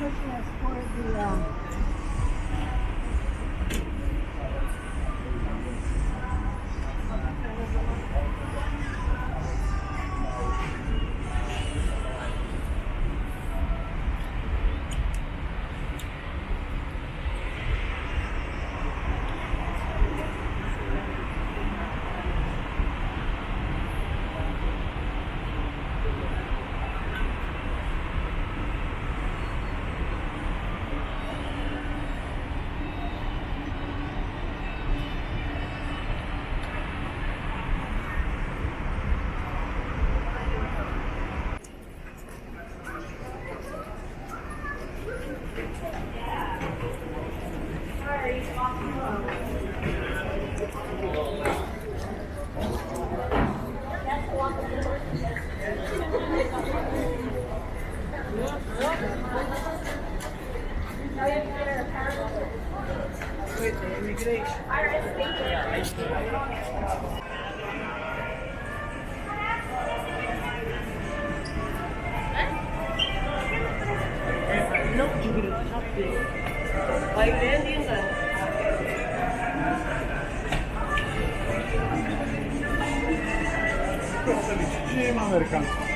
Christmas for the Film amerykański.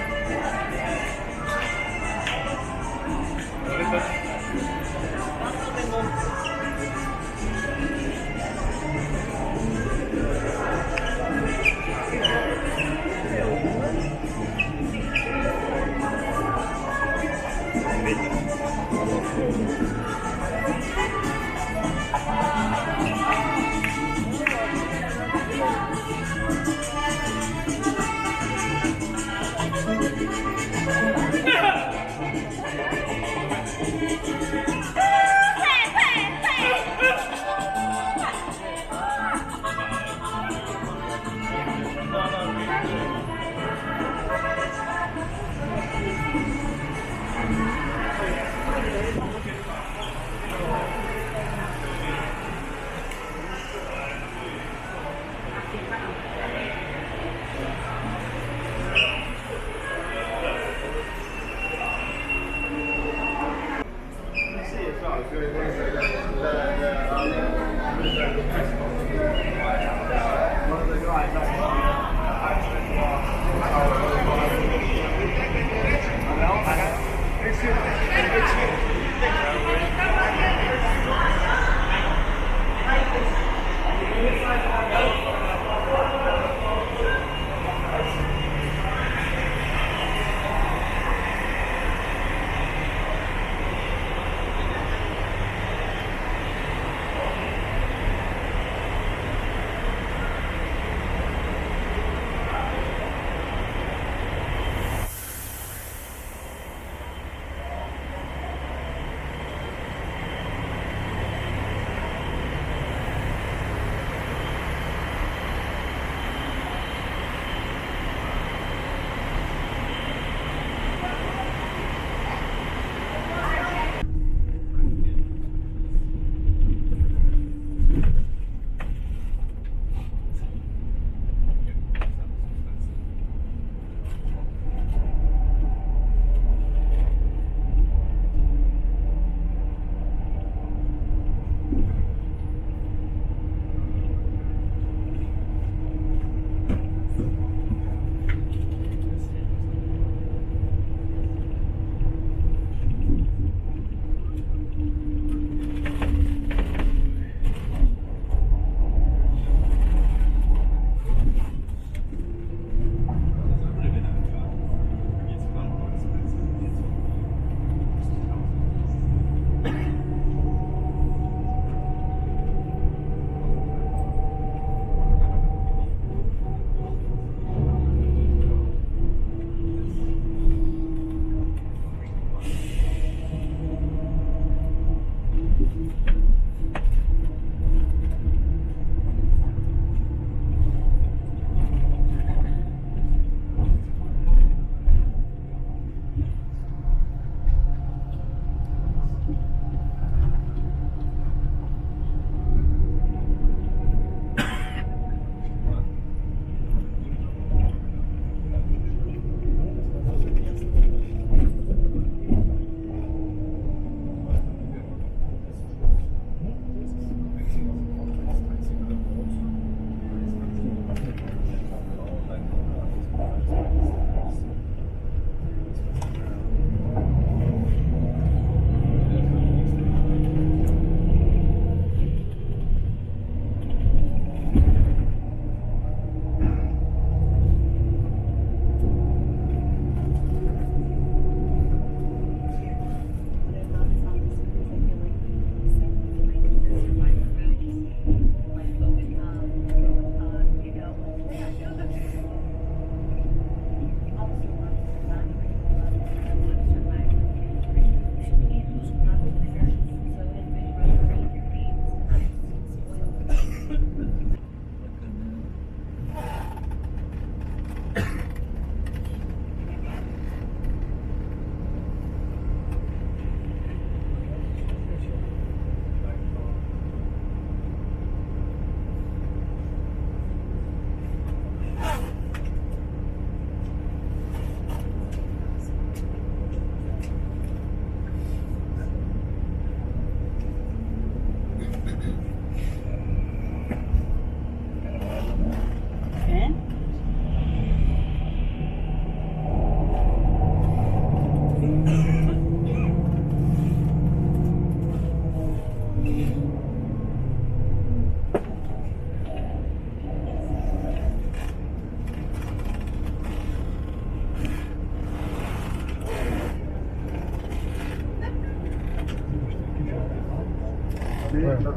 Por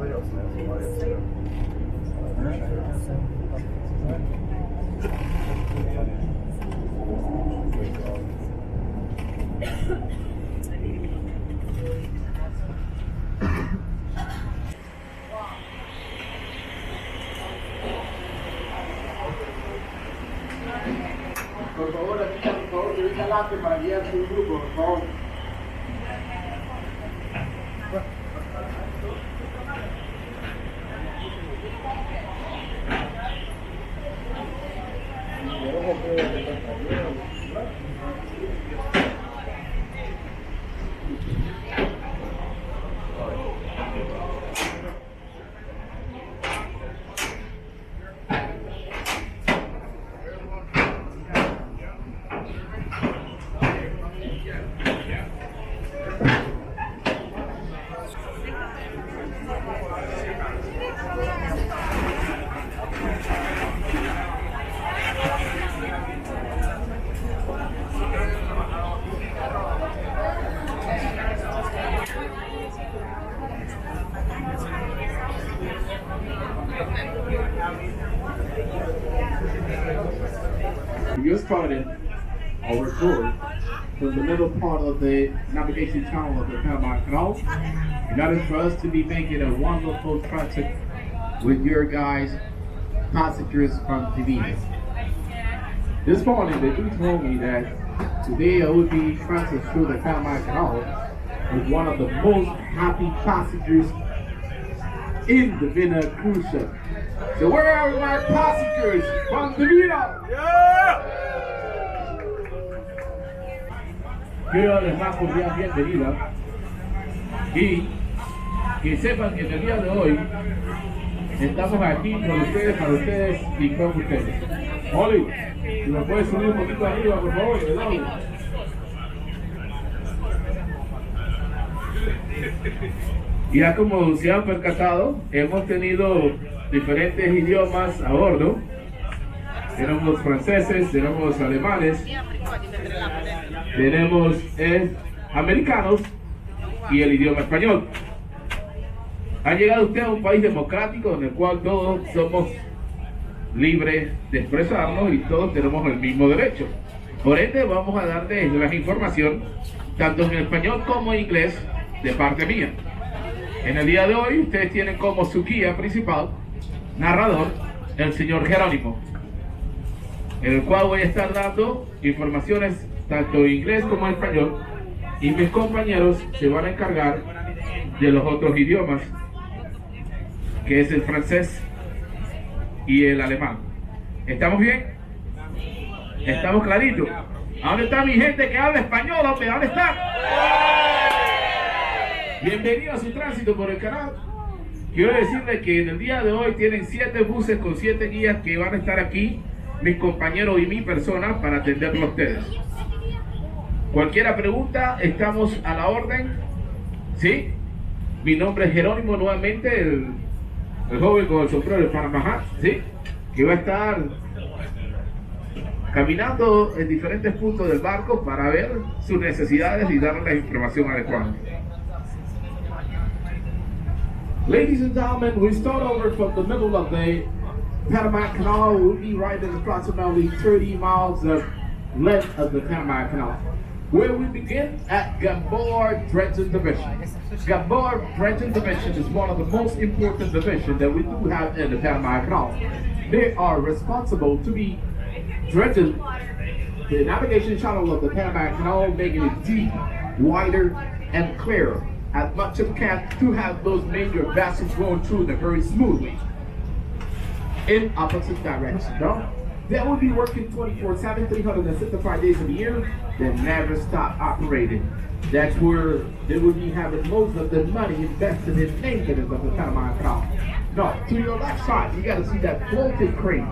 favor, aquí por favor, que venga adelante para guiar su grupo, por favor. We just started our tour from the middle part of the navigation channel of the Panama Canal. In order for us to be making a wonderful transit with your guys, passengers from Divina. This morning, they do told me that today I would be transit through the Panama Canal with one of the most happy passengers in the Divina cruise ship. So where are my passengers from Divina? Quiero darles más cordial bienvenida y que sepan que en el día de hoy estamos aquí con ustedes, para ustedes y con ustedes. Oli, si me puedes subir un poquito arriba, por favor, perdón. Ya como se han percatado, hemos tenido diferentes idiomas a bordo. Tenemos franceses, tenemos alemanes, tenemos americanos y el idioma español. Ha llegado usted a un país democrático en el cual todos somos libres de expresarnos y todos tenemos el mismo derecho. Por ende, vamos a darles la información tanto en español como en inglés de parte mía. En el día de hoy, ustedes tienen como su guía principal, narrador, el señor Jerónimo, en el cual voy a estar dando informaciones tanto en inglés como en español, y mis compañeros se van a encargar de los otros idiomas, que es el francés y el alemán. ¿Estamos bien? ¿Estamos claritos? ¿Dónde está mi gente que habla español? ¿Dónde están? Bienvenido a su tránsito por el canal. Quiero decirles que en el día de hoy tienen 7 buses con 7 guías que van a estar aquí, mis compañeros y mi persona, para atenderlos a ustedes. Cualquier pregunta, estamos a la orden. ¿Sí? Mi nombre es Jerónimo, nuevamente, el joven con el sombrero de Panama, ¿sí? Que va a estar caminando en diferentes puntos del barco para ver sus necesidades y darles la información adecuada. Ladies and gentlemen, we start over from the middle of the Panama Canal. We'll be riding approximately 30 miles of length of the Panama Canal, where we begin at Gamboa Dredging Division. Gamboa Dredging Division is one of the most important divisions that we do have in the Panama Canal. They are responsible to be dredging the navigation channel of the Panama Canal, making it deep, wider, and clearer as much as can to have those major vessels going through them very smoothly in opposite direction. No? They will be working 24/7, 365 days of the year. They never stop operating. That's where they will be having most of the money invested in maintenance of the Panama Canal. No, to your left side, you got to see that floating crane.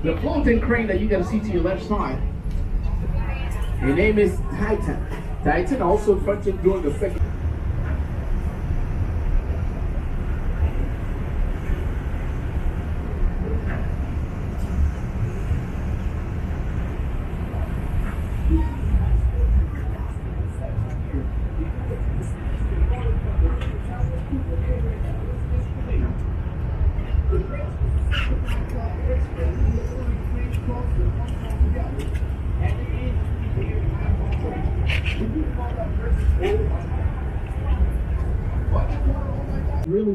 The floating crane that you got to see to your left side, her name is Titan. Titan also functioned during the second. Really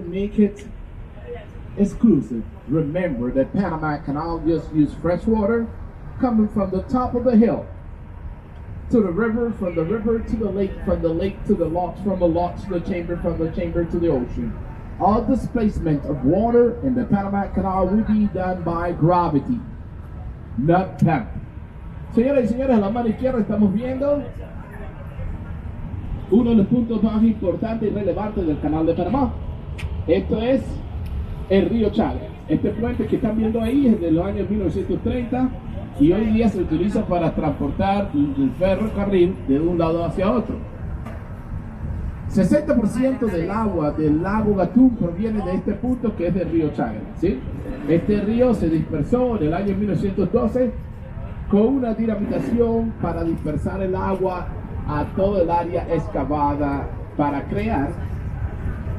make it exclusive. Remember that Panama Canal just used fresh water coming from the top of the hill to the river, from the river to the lake, from the lake to the locks, from the locks to the chamber, from the chamber to the ocean. All displacement of water in the Panama Canal will be done by gravity, not temp. Señoras y señores, a la mano izquierda estamos viendo uno de los puntos más importantes y relevantes del Canal de Panamá. Esto es el río Chagres. Este puente que están viendo ahí es de los años 1930 y hoy día se utiliza para transportar el ferrocarril de un lado hacia otro. 60% del agua del lago Gatún proviene de este punto que es del río Chagres, ¿sí? Este río se dispersó en el año 1912 con una dinamitación para dispersar el agua a todo el área excavada para crear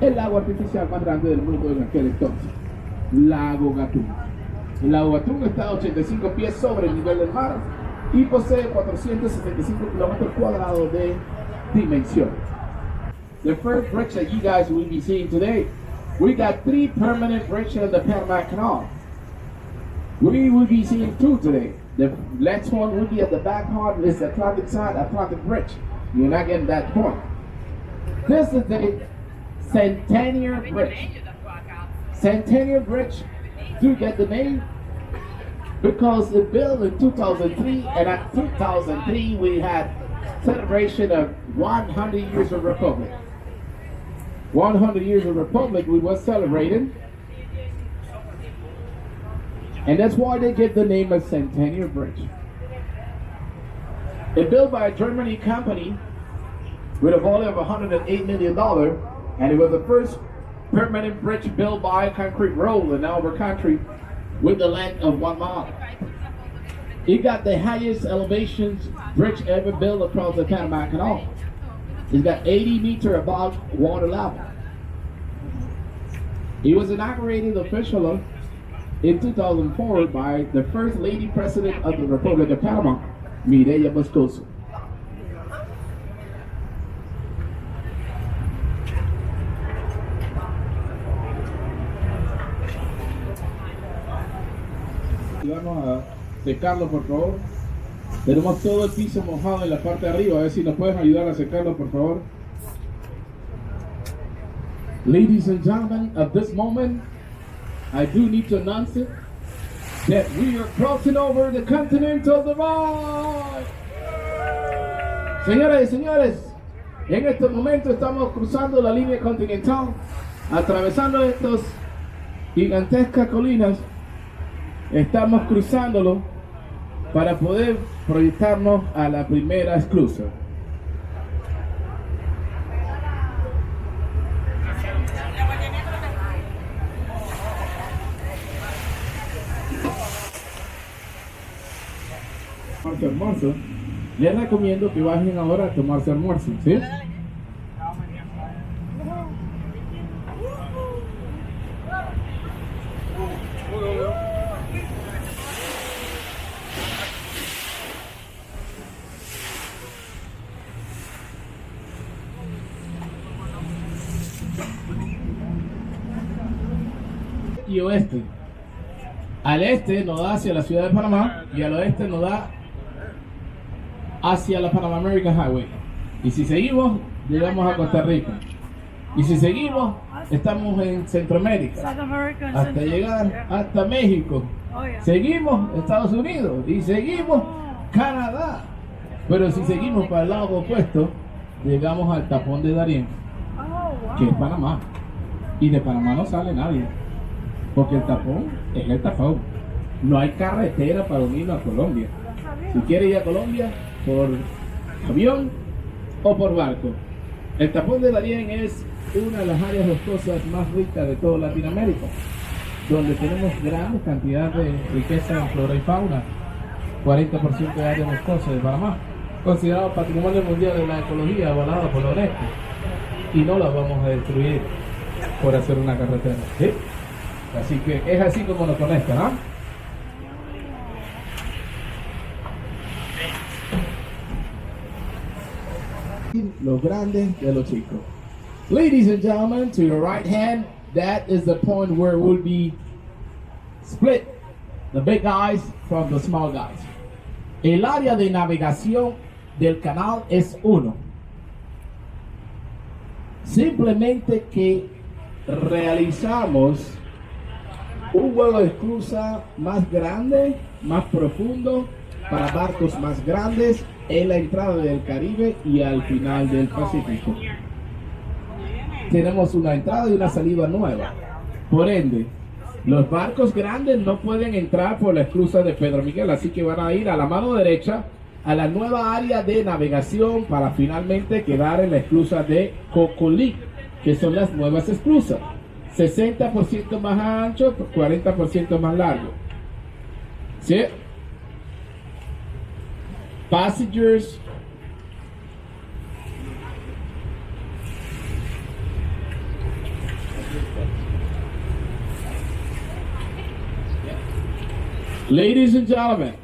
el lago artificial más grande del mundo en aquel entonces, Lago Gatún. El lago Gatún está a 85 pies sobre el nivel del mar y posee 475 kilómetros cuadrados de dimensión. The first bridge that you guys will be seeing today, we got 3 permanent bridges in the Panama Canal. We will be seeing 2 today. The next one will be at the back part, is the Atlantic side, Atlantic Bridge. You're not getting that point. This is the Centennial Bridge. Centennial Bridge, do you get the name? Because it built in 2003, and at 2003 we had celebration of 100 years of Republic. 100 years of Republic we were celebrating. And that's why they get the name of Centennial Bridge. It's built by a German company with a volume of $108 million, and it was the first permanent bridge built by a concrete road in our country with the length of 1 mile. It got the highest elevation bridge ever built across the Panama Canal. It's got 80 meters above water level. It was inaugurated officially in 2004 by the first lady president of the Republic of Panama, Mireya Moscoso. Vamos a secarlo, por favor. Tenemos todo el piso mojado en la parte de arriba. A ver si nos pueden ayudar a secarlo, por favor. Ladies and gentlemen, at this moment, I do need to announce it that we are crossing over the continental divide. Señoras y señores, en este momento estamos cruzando la línea continental, atravesando estas gigantescas colinas. Estamos cruzándolo para poder proyectarnos a la primera exclusión. Almuerzo, les recomiendo que bajen ahora a tomarse almuerzo, ¿sí? Y oeste. Al este nos da hacia la ciudad de Panamá y al oeste nos da hacia la Panama American Highway. Y si seguimos, llegamos a Costa Rica. Y si seguimos, estamos en Centroamérica hasta llegar hasta México. Seguimos Estados Unidos y seguimos Canadá. Pero si seguimos para el lado opuesto, llegamos al tapón de Darién, que es Panamá. Y de Panamá no sale nadie, porque el tapón es el tapón. No hay carretera para unirnos a Colombia. Si quiere ir a Colombia, por avión o por barco. El tapón de Darién es una de las áreas boscosas más ricas de toda Latinoamérica, donde tenemos grandes cantidades de riqueza en flora y fauna. 40% de área boscosa de Panamá, considerado patrimonio mundial de la ecología, avalado por la UNESCO, y no la vamos a destruir por hacer una carretera, ¿sí? Así que es así como nos conectan, ¿ah? Los grandes de los chicos. Ladies and gentlemen, to your right hand, that is the point where we'll be split the big guys from the small guys. El área de navegación del canal es uno. Simplemente que realizamos un vuelo de esclusa más grande, más profundo, para barcos más grandes en la entrada del Caribe y al final del Pacífico. Tenemos una entrada y una salida nueva. Por ende, los barcos grandes no pueden entrar por la esclusa de Pedro Miguel, así que van a ir a la mano derecha a la nueva área de navegación para finalmente quedar en la esclusa de Cocolí, que son las nuevas esclusas. 60% más ancho, 40% más largo. ¿Sí? Passengers Ladies and gentlemen,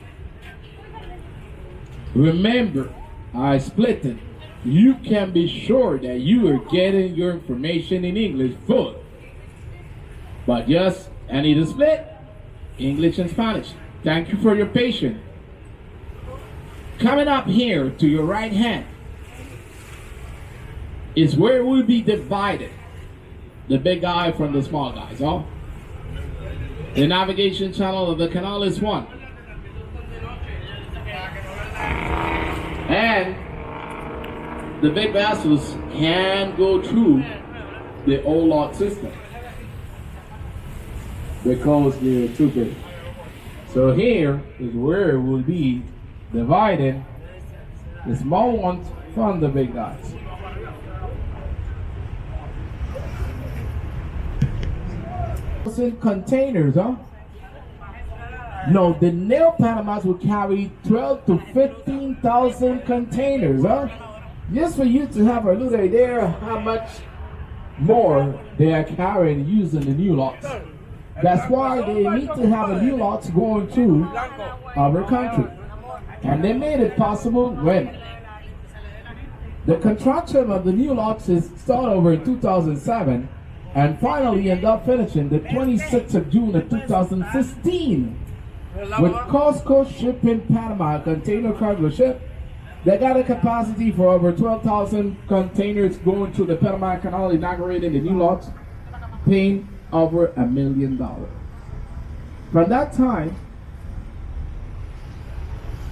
remember, I split it. You can be sure that you are getting your information in English full. But just, I need to split English and Spanish. Thank you for your patience. Coming up here to your right hand is where we'll be divided. The big guy from the small guys, oh? The navigation channel of the canal is one. And the big vessels can go through the old lot system because they're too big. So here is where we'll be dividing the small ones from the big guys. Containers, huh? No, the Neo Panamas will carry 12 to 15,000 containers, huh? Just for you to have a little idea how much more they are carrying using the new lots. That's why they need to have a new lots going to our country. And they made it possible when the construction of the new lots is started over in 2007 and finally end up finishing the 26th of June of 2016 with Costco Shipping Panama, a container cargo ship that got a capacity for over 12,000 containers going to the Panama Canal, inaugurating the new lots, paying over $1 million. From that time,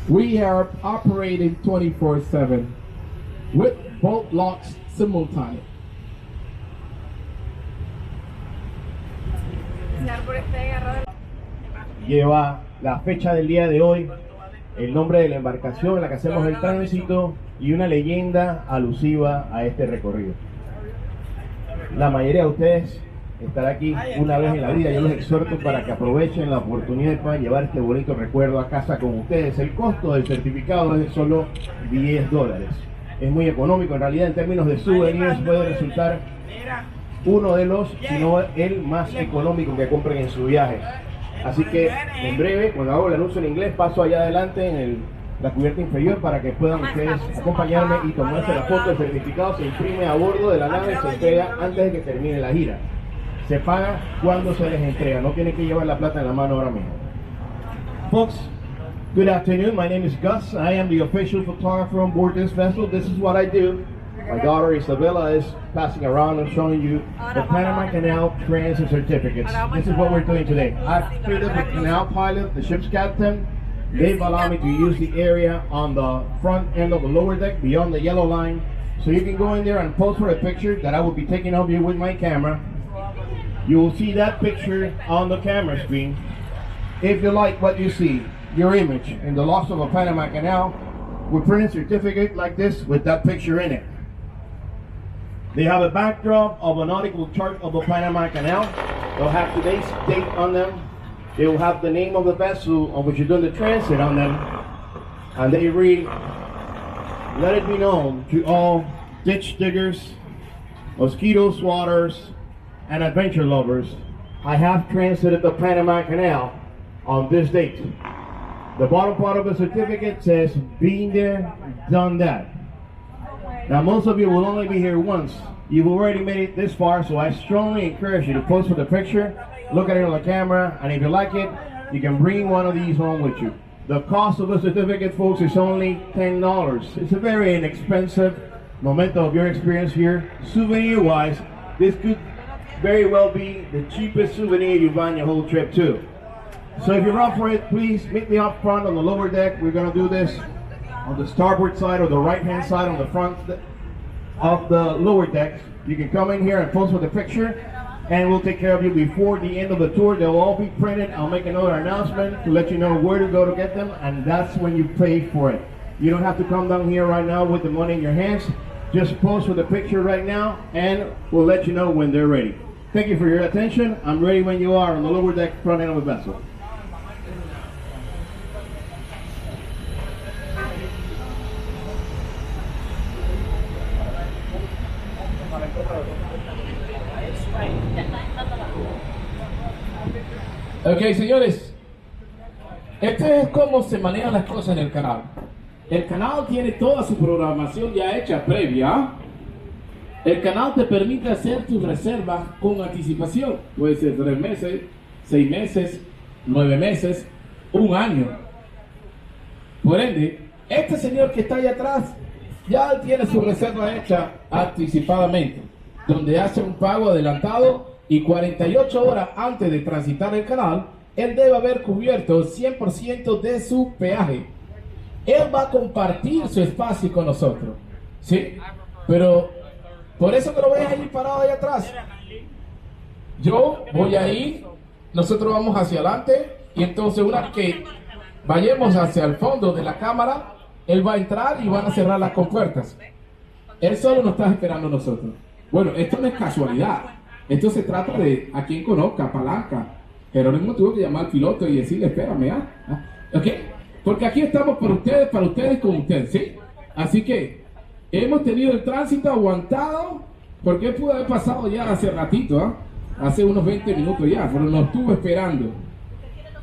we are operating 24/7 with both lots simultaneous. Lleva la fecha del día de hoy, el nombre de la embarcación en la que hacemos el tránsito y una leyenda alusiva a este recorrido. La mayoría de ustedes estará aquí una vez en la vida. Yo los exhorto para que aprovechen la oportunidad y puedan llevar este bonito recuerdo a casa con ustedes. El costo del certificado es de solo $10. Es muy económico, en realidad en términos de souvenirs puede resultar uno de los, si no el más económico que compren en su viaje. Así que en breve, cuando hago el anuncio en inglés, paso allá adelante en la cubierta inferior para que puedan ustedes acompañarme y tomarse la foto. El certificado se imprime a bordo de la nave y se entrega antes de que termine la gira. Se paga cuando se les entrega, no tienen que llevar la plata en la mano ahora mismo. Folks, good afternoon. My name is Gus. I am the official photographer on board this vessel. This is what I do. My daughter Isabella is passing around and showing you the Panama Canal Transit certificates. This is what we're doing today. I've treated the canal pilot, the ship's captain. They've allowed me to use the area on the front end of the lower deck beyond the yellow line. So you can go in there and pose for a picture that I will be taking of you with my camera. You will see that picture on the camera screen. If you like what you see, your image in the loss of a Panama Canal, we print a certificate like this with that picture in it. They have a backdrop of a nautical chart of the Panama Canal. They'll have today's date on them. They will have the name of the vessel on which you're doing the transit on them. And they read, "Let it be known to all ditch diggers, mosquito swatters, and adventure lovers I have transited the Panama Canal on this date. The bottom part of the certificate says, been there, done that. Now, most of you will only be here once. You've already made it this far, so I strongly encourage you to pose for the picture, look at it on the camera, and if you like it, you can bring one of these home with you. The cost of the certificate, folks, is only $10. It's a very inexpensive memento of your experience here. Souvenir-wise, this could very well be the cheapest souvenir you buy on your whole trip, too. So if you're up for it, please meet me up front on the lower deck. We're going to do this on the starboard side or the right-hand side on the front of the lower deck. You can come in here and pose for the picture, and we'll take care of you before the end of the tour. They'll all be printed. I'll make another announcement to let you know where to go to get them, and that's when you pay for it. You don't have to come down here right now with the money in your hands. Just pose for the picture right now, and we'll let you know when they're ready. Thank you for your attention. I'm ready when you are on the lower deck front end of the vessel. Ok, señores, esto es cómo se manejan las cosas en el canal. El canal tiene toda su programación ya hecha previa. El canal te permite hacer tus reservas con anticipación. Puede ser 3 meses, 6 meses, 9 meses, 1 año. Por ende, este señor que está allá atrás ya tiene su reserva hecha anticipadamente, donde hace un pago adelantado y 48 horas antes de transitar el canal, él debe haber cubierto 100% de su peaje. Él va a compartir su espacio con nosotros, ¿sí? Pero por eso que lo ves ahí parado ahí atrás. Yo voy a ir, nosotros vamos hacia adelante, y entonces una vez que vayamos hacia el fondo de la cámara, él va a entrar y van a cerrar las compuertas. Él solo nos está esperando a nosotros. Bueno, esto no es casualidad. Esto se trata de a quien conozca, palanca. Jerónimo tuvo que llamar al piloto y decirle, espérame, ¿ok? Porque aquí estamos para ustedes, con ustedes, ¿sí? Así que hemos tenido el tránsito aguantado, porque pudo haber pasado ya hace ratito, hace unos 20 minutos ya, pero nos estuvo esperando.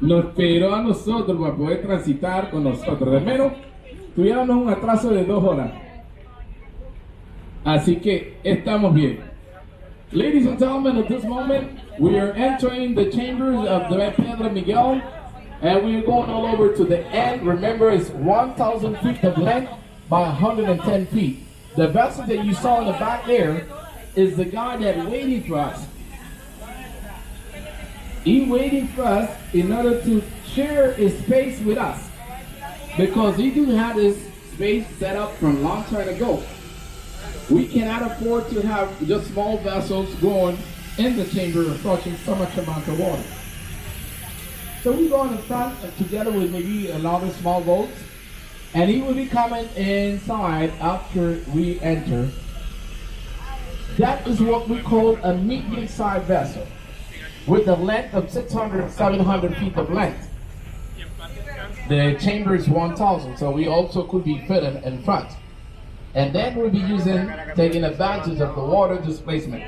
Nos esperó a nosotros para poder transitar con nosotros. De menos, tuviéramos un atraso de 2 horas. Así que estamos bien. Ladies and gentlemen, at this moment, we are entering the chambers of the Pedro Miguel, and we are going all over to the end. Remember, it's 1,000 feet of length by 110 feet. The vessel that you saw in the back there is the guy that waiting for us. He waiting for us in order to share his space with us, because he do have his space set up from a long time ago. We cannot afford to have just small vessels going in the chamber approaching so much amount of water. So we go in the front together with maybe a lot of small boats, and he will be coming inside after we enter. That is what we call a medium-sized vessel with a length of 600, 700 feet of length. The chamber is 1,000, so we also could be fitted in front. And then we'll be taking advantage of the water displacement.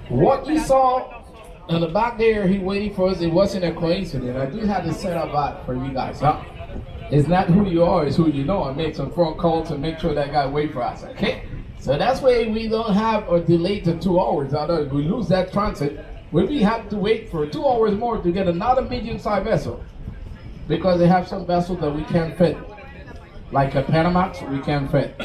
What you saw in the back there, he waiting for us, it wasn't a coincidence. I do have to set up that for you guys, huh? It's not who you are, it's who you know. I make some phone calls to make sure that guy wait for us, okay? So that's why we don't have a delay to 2 hours. Although if we lose that transit, we'll have to wait for 2 hours more to get another medium-sized vessel, because they have some vessels that we can't fit. Like a Panama, we can't fit.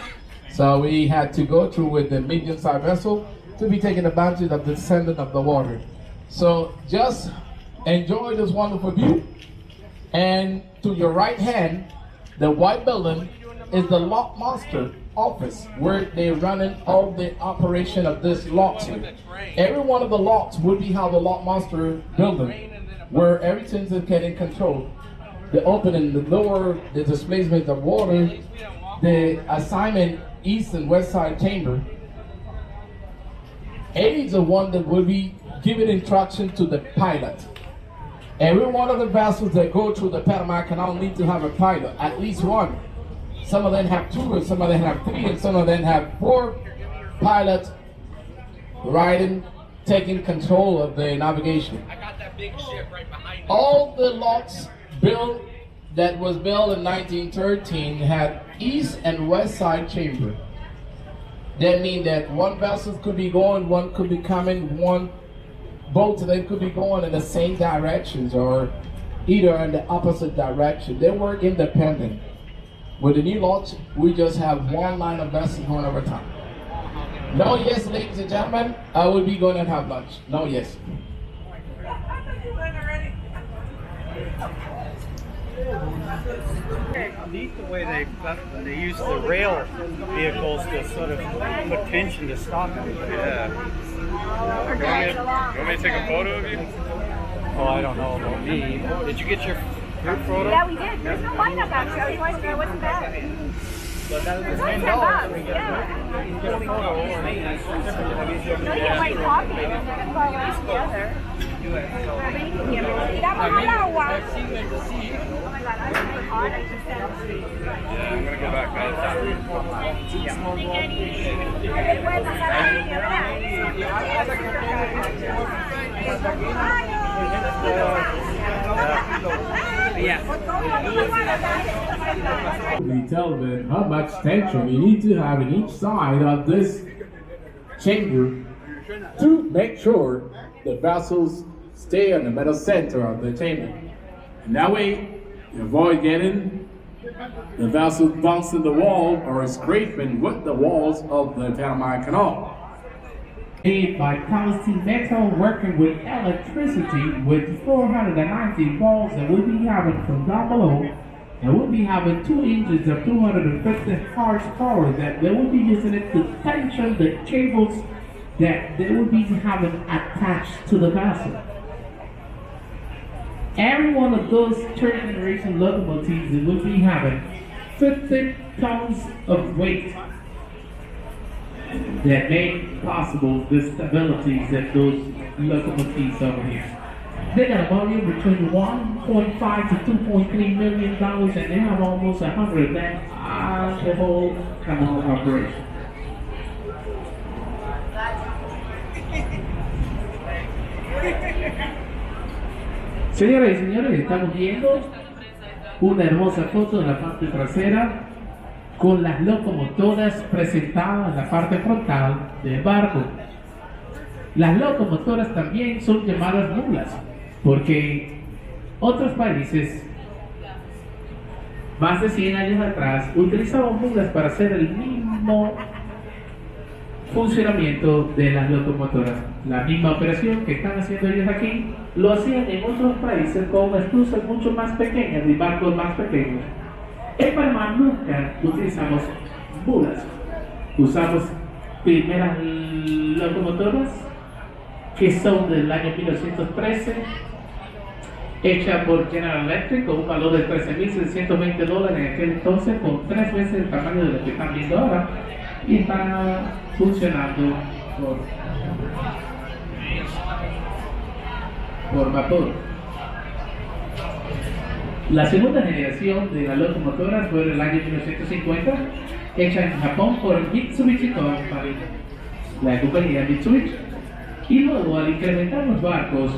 So we had to go through with the medium-sized vessel to be taking advantage of the descendant of the water. So just enjoy this wonderful view. And to your right hand, the white building is the lock master office, where they're running all the operation of this locks here. Every one of the locks would be how the lock master building, where everything's getting controlled. The opening, the door, the displacement of water, the assignment east and west side chamber. A is the one that will be giving instruction to the pilot. Every one of the vessels that go through the Panama Canal need to have a pilot, at least one. Some of them have 2, and some of them have 3, and some of them have 4 pilots riding taking control of the navigation. All the locks built that was built in 1913 had east and west side chamber. That means that one vessel could be going, one could be coming, one both of them could be going in the same directions or either in the opposite direction. They were independent. With the new launch, we just have one line of vessels going over time. No, yes, ladies and gentlemen, I will be going and have lunch. No, yes. Neat the way they use the rail vehicles to sort of put tension to stop it. Yeah. You want me to take a photo of you? Oh, I don't know about me. Did you get your photo? Yeah, we did. There's no lineup actually. You wanted to, it wasn't bad. It's only $10. Yeah. You can get a photo. No, you get white coffee and then it's all nice together. But you can give it. Tiramos al agua. Oh my God, I super hot. I just said. Yeah, I'm gonna go back outside. Puede pasar ahí, We tell them how much tension you need to have in each side of this chamber to make sure the vessels stay in the middle center of the chamber. And that way, you avoid getting the vessel bouncing the wall or scraping with the walls of the Panama Canal. Made by Palestine Metal working with electricity with 490 volts that we'll be having from down below. And we'll be having 2 engines of 250 horsepower that they will be using it to tension the cables that they will be having attached to the vessel. Every one of those third generation locomotives that will be having 50 tons of weight that make possible the stabilities that those locomotives over here. They got a volume between 1.5 to 2.3 million dollars, and they have almost 100 of them on the whole canal operation. Señoras y señores, estamos viendo una hermosa foto de la parte trasera con las locomotoras presentadas en la parte frontal del barco. Las locomotoras también son llamadas mulas, porque otros países, más de 100 años atrás, utilizaban mulas para hacer el mismo funcionamiento de las locomotoras. La misma operación que están haciendo ellos aquí, lo hacían en otros países con esclusas mucho más pequeñas y barcos más pequeños. En Panamá nunca utilizamos mulas. Usamos primeras locomotoras que son del año 1913, hechas por General Electric con un valor de $13,720 en aquel entonces, con 3 veces el tamaño de lo que están viendo ahora, y está funcionando por vapor. La segunda generación de las locomotoras fue en el año 1950, hecha en Japón por Mitsubishi Company, la compañía Mitsubishi. Y luego, al incrementar los barcos,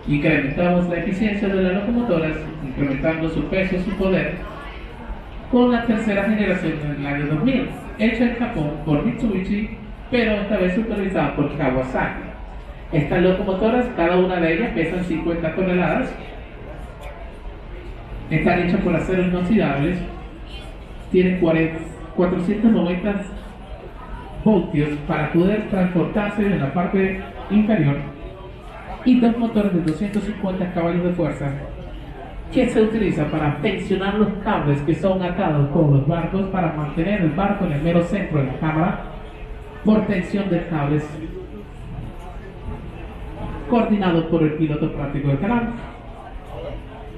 incrementamos la eficiencia de las locomotoras, incrementando su peso y su poder, con la tercera generación en el año 2000, hecha en Japón por Mitsubishi, pero esta vez utilizada por Kawasaki. Estas locomotoras, cada una de ellas pesan 50 toneladas, están hechas por acero inoxidables, tienen 490 voltios para poder transportarse en la parte inferior y 2 motores de 250 caballos de fuerza que se utiliza para tensionar los cables que son atados con los barcos para mantener el barco en el mero centro de la cámara por tensión de cables coordinados por el piloto práctico del canal.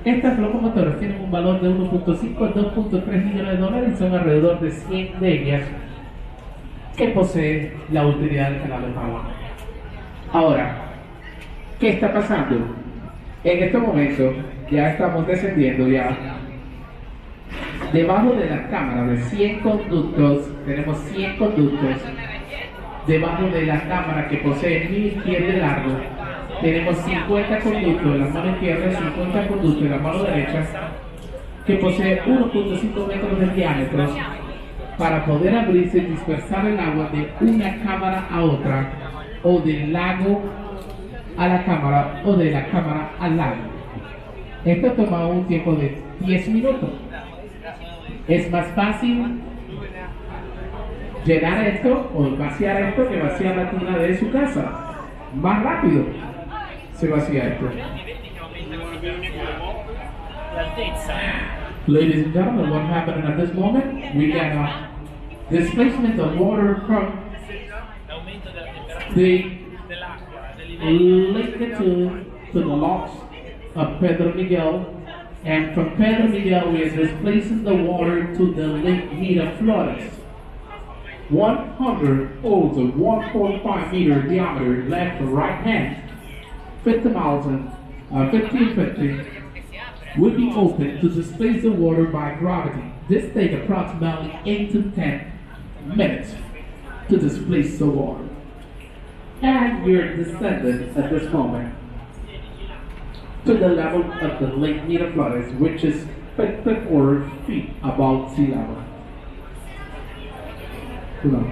Estas locomotoras tienen un valor de 1.5 a 2.3 millones de dólares y son alrededor de 100 de ellas que posee la utilidad del canal de Panamá. Ahora, ¿qué está pasando? En este momento ya estamos descendiendo ya. Debajo de la cámara de 100 conductos, tenemos 100 conductos Debajo de la cámara que posee 1000 pies de largo, tenemos 50 conductos de la mano izquierda y 50 conductos de la mano derecha, que posee 1.5 metros de diámetro para poder abrirse y dispersar el agua de una cámara a otra, o del lago a la cámara, o de la cámara al lago. Esto toma un tiempo de 10 minutos. Es más fácil llenar esto o vaciar esto que vaciar la tina de su casa. Más rápido se vacía esto. Ladies and gentlemen, what happened at this moment? We got a displacement of water from the lake to the locks of Pedro Miguel, and from Pedro Miguel we are displacing the water to the Lake Miraflores. 100 holes of 1.5 meter diameter left to right hand, 50 miles and 1550 will be open to displace the water by gravity. This takes approximately 8 to 10 minutes to displace the water. And we're descending at this moment to the level of the Lake Miraflores, which is 54 feet above sea level. Hold on.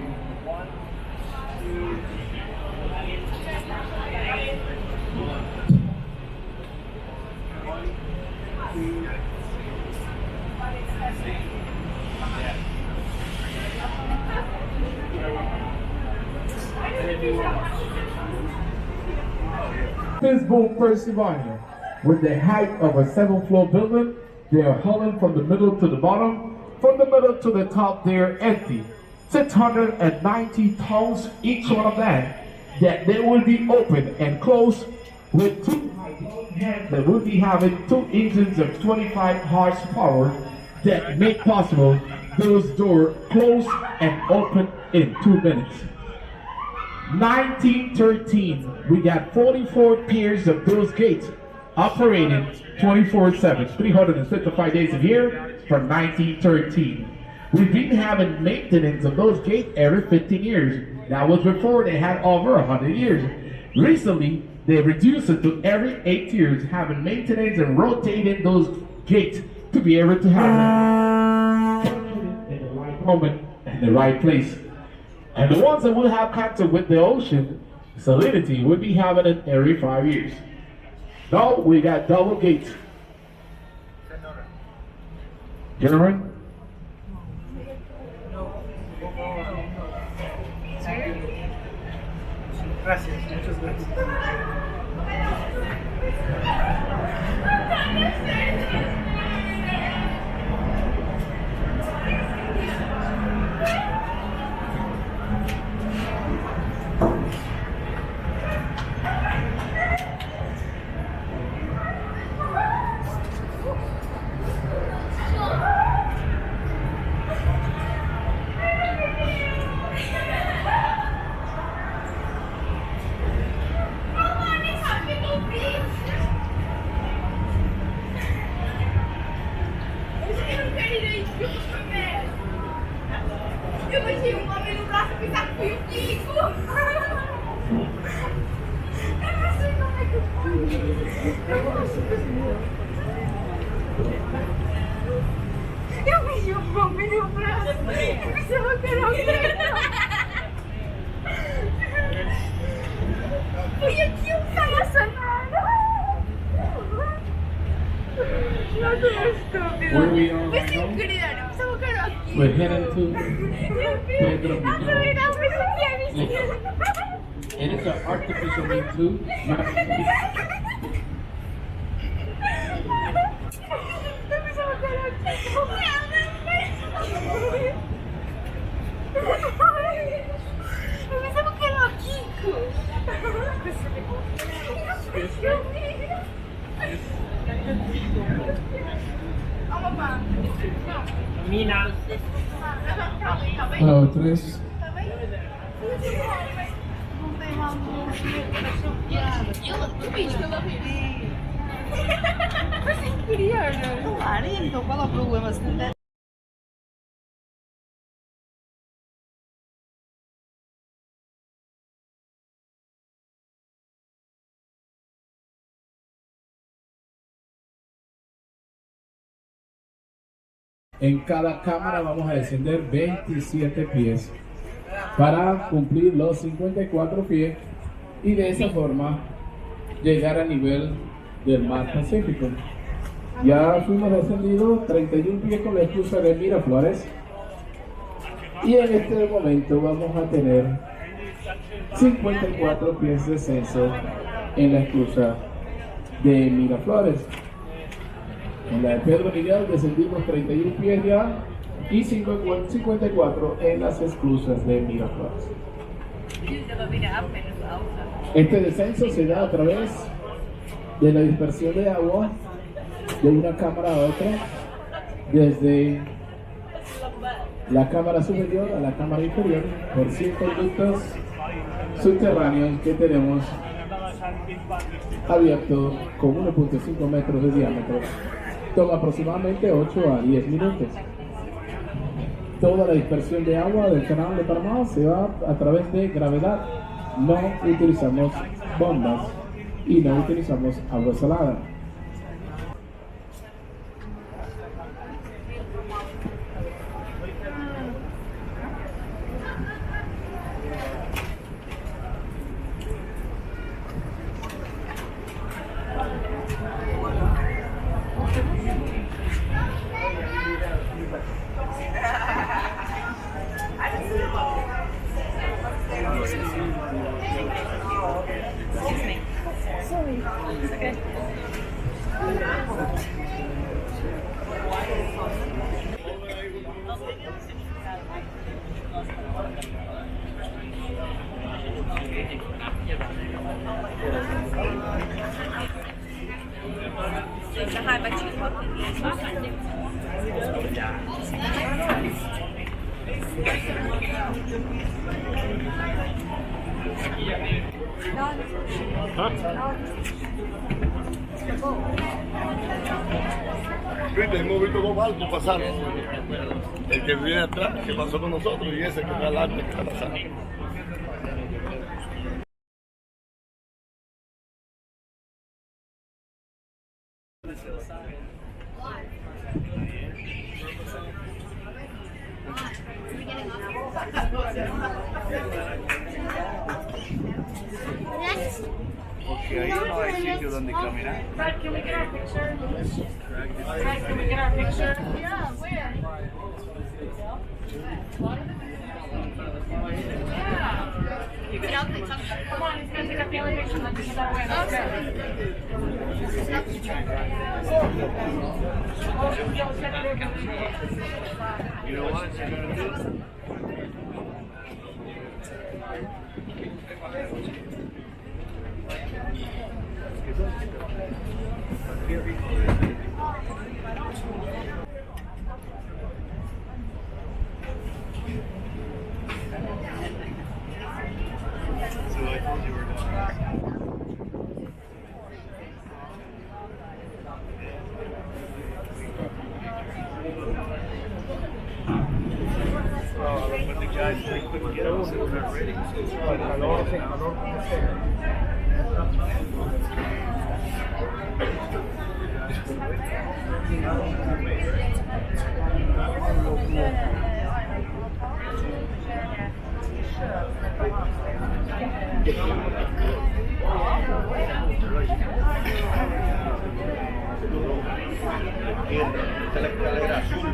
Pittsburgh, Pennsylvania, with the height of a 7-floor building, they are hauling from the middle to the bottom, from the middle to the top. They are empty. 690 tons, each one of them, that they will be open and closed with 2 hands that will be having 2 engines of 25 horsepower that make possible those doors close and open in 2 minutes. 1913, we got 44 pairs of those gates operating 24/7, 365 days a year from 1913. We've been having maintenance of those gates every 15 years. That was before they had over 100 years. Recently, they reduced it to every 8 years, having maintenance and rotating those gates to be able to have them in the right moment and the right place. And the ones that will have contact with the ocean salinity will be having it every 5 years. Now we got double gates. Gentlemen? Gracias, muchas gracias. Eu imagino um homem no braço pisar com o Kiko. Eu não sei como é que eu vi um homem no braço e pensava que era foi aqui um salaçanado. Where we are Foi right sem now, querer, eu pensava que era aqui. we're heading to Pedro Miguel. And it's an artificial lake too. Eu pensava que era aqui. Eu pensava que era aqui. Mina. Hello, Tres. Claro, então qual é o problema? En cada cámara vamos a descender 27 pies para cumplir los 54 pies y de esa forma llegar al nivel del mar Pacífico. Ya fuimos descendidos 31 pies con la esclusa de Miraflores y en este momento vamos a tener 54 pies de descenso en la esclusa de Miraflores. En la de Pedro Miguel descendimos 31 pies ya y 54 en las esclusas de Miraflores. Este descenso se da a través de la dispersión de agua de una cámara a otra, desde la cámara superior a la cámara inferior, por 100 conductos subterráneos que tenemos abiertos con 1.5 metros de diámetro. Toma aproximadamente 8 a 10 minutos. Toda la dispersión de agua del canal de Panamá se va a través de gravedad. No utilizamos bombas y no utilizamos agua salada. Hemos visto dos barcos pasar. El que viene atrás, que pasó con nosotros, y ese que está adelante, que está pasando. Porque ahí no hay sitio donde caminar. Fred, can we get our picture? Fred, can we get our picture? Yeah, where? Yeah. Come on, he's gonna take a family picture. Let's get that way. You know what you're gonna do? But the guys they couldn't get us, they were not ready. Esta la escalera azul.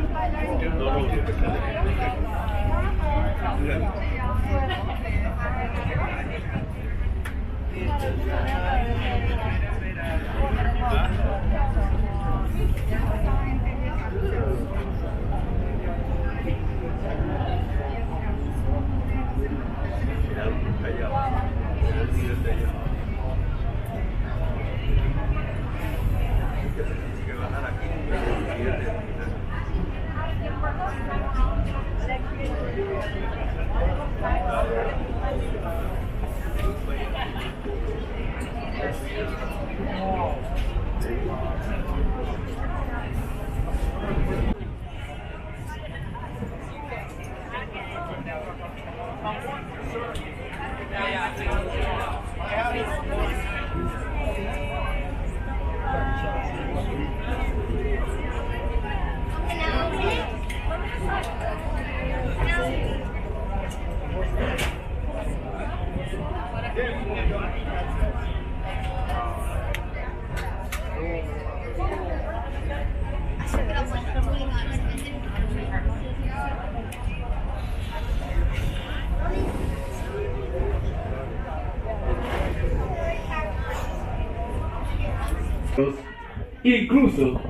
incluso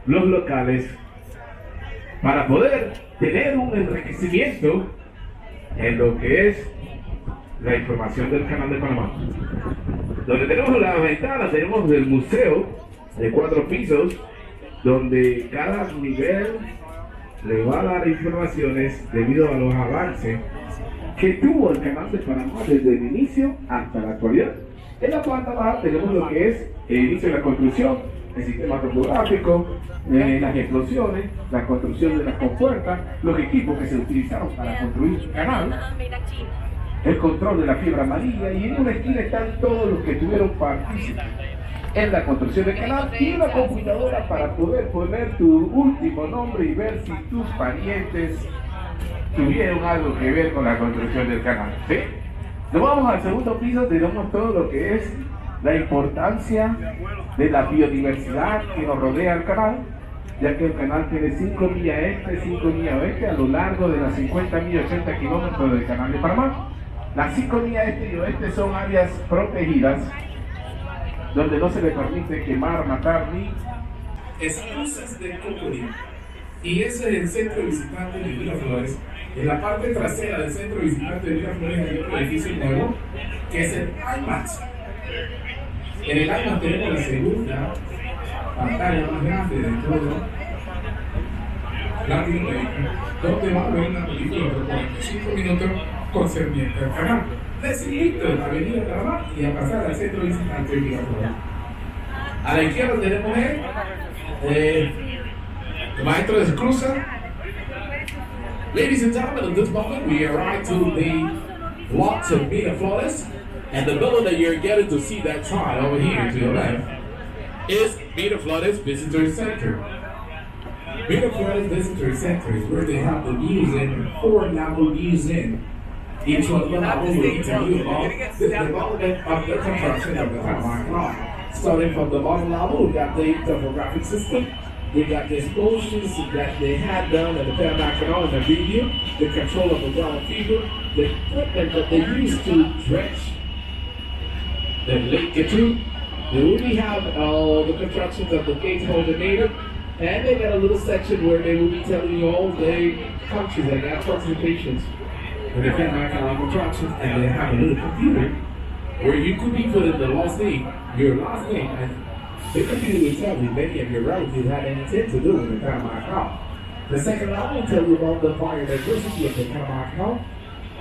los locales, para poder tener un enriquecimiento en lo que es la información del Canal de Panamá. Donde tenemos la ventana, tenemos el museo de 4 pisos, donde cada nivel le va a dar informaciones debido a los avances que tuvo el Canal de Panamá desde el inicio hasta la actualidad. En la planta baja tenemos lo que es el inicio de la construcción, el sistema topográfico, las explosiones, la construcción de las compuertas, los equipos que se utilizaron para construir el canal, el control de la fibra amarilla, y en una esquina están todos los que tuvieron participación en la construcción del canal y una computadora para poder poner tu último nombre y ver si tus parientes tuvieron algo que ver con la construcción del canal. ¿Sí? Nos vamos al segundo piso, tenemos todo lo que es la importancia de la biodiversidad que nos rodea el canal, ya que el canal tiene 5 millas este, 5 millas oeste a lo largo de las 50 millas 80 kilómetros del Canal de Panamá. Las 5 millas este y oeste son áreas protegidas donde no se le permite quemar, matar ni excusas de comunidad. Y ese es el centro visitante de Miraflores. En la parte trasera del centro visitante de Miraflores hay otro edificio nuevo que es el IMAX. En el IMAX tenemos la segunda pantalla más grande de todo Latinoamérica, donde va a ver una película por 45 minutos concerniente al canal. Les invito a venir a Panamá y a pasar al centro visitante de Miraflores. A la izquierda tenemos el maestro de Excursion. Ladies and gentlemen, at this moment we arrive to the lots of Miraflores, and the building that you're getting to see that sign over here to your left is Miraflores Visitor Center. Miraflores Visitor Center is where they have the museum, 4-level museum. Each one of them will tell you about the development of the construction of the Panama Canal. Starting from the bottom level, we got the topographic system. We got the explosions that they had done at the Panama Canal in the video, the control of the ground fever, the equipment that they used to dredge the Lake Gatun. They really have the constructions of the gates holding native, and they got a little section where they will be telling you all the countries that got participations in the Panama Canal construction, and they have a little computer where you could be putting the last name, your last name, and the computer will tell you many of your relatives had anything to do with the Panama Canal. The second level will tell you about the biodiversity of the Panama Canal,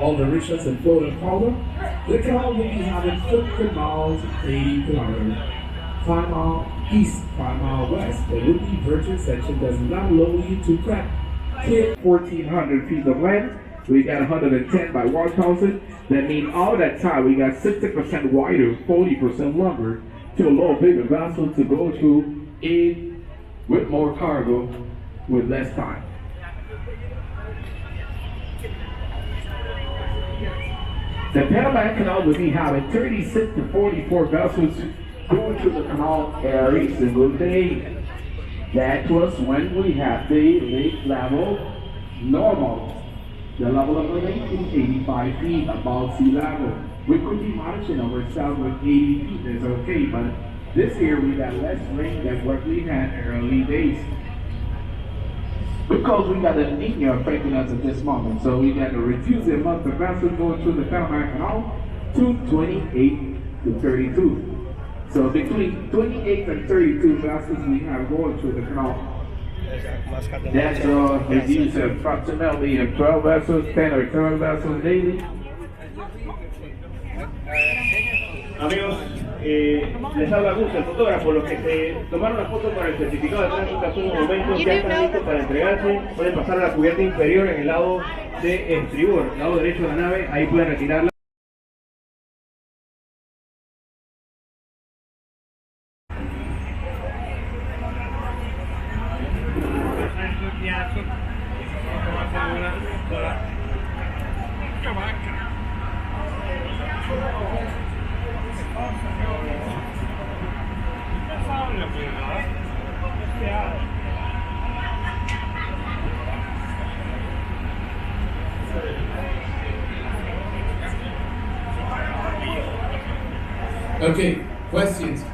all the richness in flora and fauna. The canal will be having 50 miles, 80 kilometers, 5 miles east, 5 miles west. The Ruby Virgin section does not allow you to crack 1,400 feet of land. We got 110 by 1,000. That means all that time we got 60% wider, 40% longer to allow bigger vessels to go through in with more cargo with less time. The Panama Canal will be having 36 to 44 vessels going through the canal every single day. That was when we had the lake level normal. The level of the lake is 85 feet above sea level. We could be marching ourselves with 80 feet, that's okay, but this year we got less rain than what we had in early days. Because we got a Niño affecting us at this moment, so we got to reduce the amount of vessels going through the Panama Canal to 28 to 32. So between 28 and 32 vessels we have going through the canal. That's reduced approximately 12 vessels, 10 or 12 vessels daily. Amigos, les habla Gus, el fotógrafo. Los que se tomaron la foto para el certificado de tránsito hace unos momentos ya están listos para entregarse. Pueden pasar a la cubierta inferior en el lado de estribor, el lado derecho de la nave, ahí pueden retirarla. Okay, questions?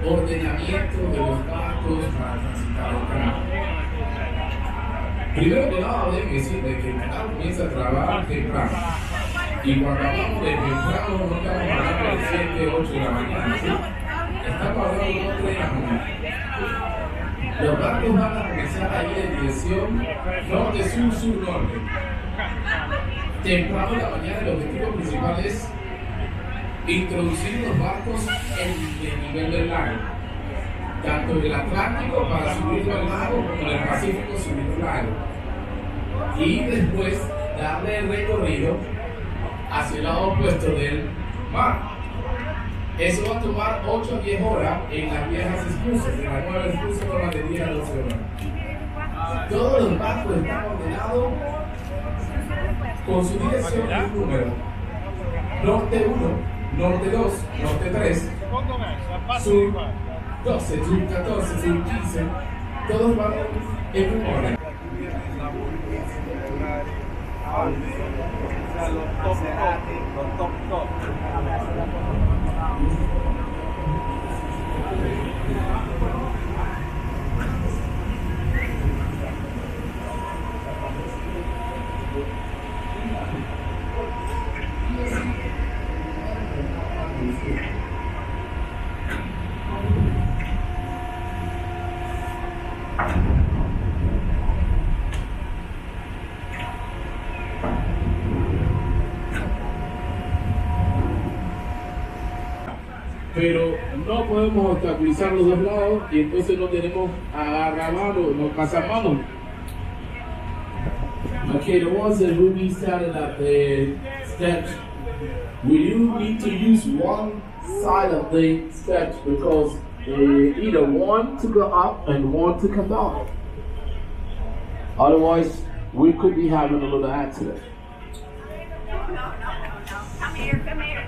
ordenamiento de los barcos para transitar el canal. Primero que nada, deben decirle que el canal comienza a trabajar temprano. Y cuando hablamos de temprano, no estamos hablando de 7, 8 de la mañana, ¿sí? Estamos hablando de 3 de la mañana. Los barcos van a regresar ahí en dirección norte, sur, sur, norte. Temprano en la mañana, el objetivo principal es introducir los barcos en el nivel del lago, tanto en el Atlántico para subirlo al lago como en el Pacífico subirlo al lago, y después darle el recorrido hacia el lado opuesto del mar. Eso va a tomar 8 a 10 horas en las viejas excursiones, en las nuevas excursiones van de 10 a 12 horas. Todos los barcos están ordenados con su dirección y un número. Norte 1, Norte 2, Norte 3, Sur 12, Sur 14, Sur 15, todos van en un orden. Pero no podemos obstaculizar los dos lados y entonces no tenemos agarramanos, no pasamanos. Okay, the ones that will be started at the steps, will you need to use one side of the steps because either one to go up and one to come down. Otherwise, we could be having a little accident. Come here, come here.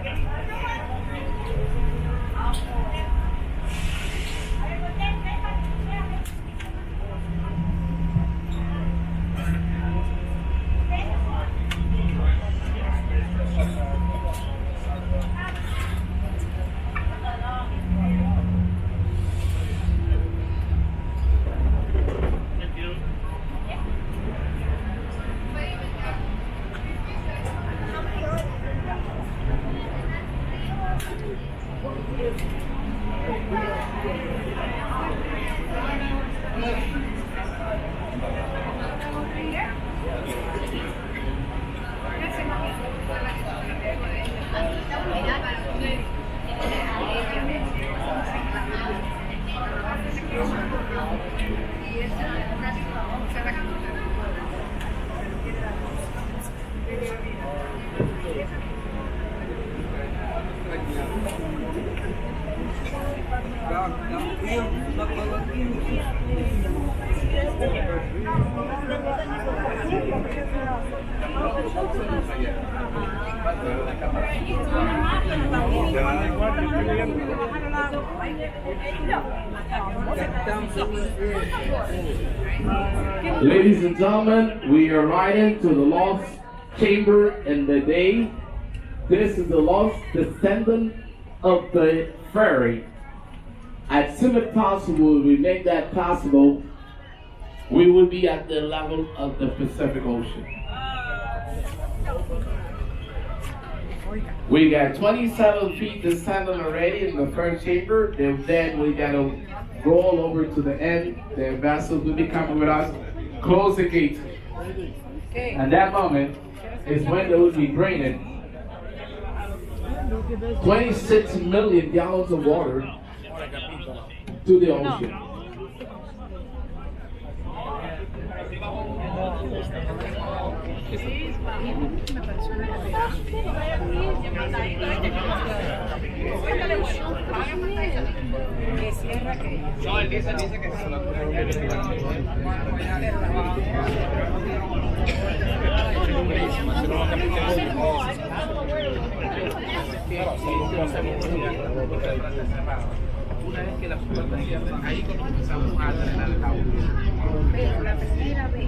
Ladies and gentlemen, we are riding to the lost chamber in the day. This is the lost descendant of the ferry. As soon as possible, we make that possible, we will be at the level of the Pacific Ocean. We got 27 feet descending already in the first chamber, and then we gotta roll over to the end. The vessels will be coming with us. Close the gate. And that moment is when they will be draining 26 million gallons of water to the ocean. No, él dice que se lo una vez que las puertas cierran, ahí comenzamos a drenar el agua. Pero la primera vez.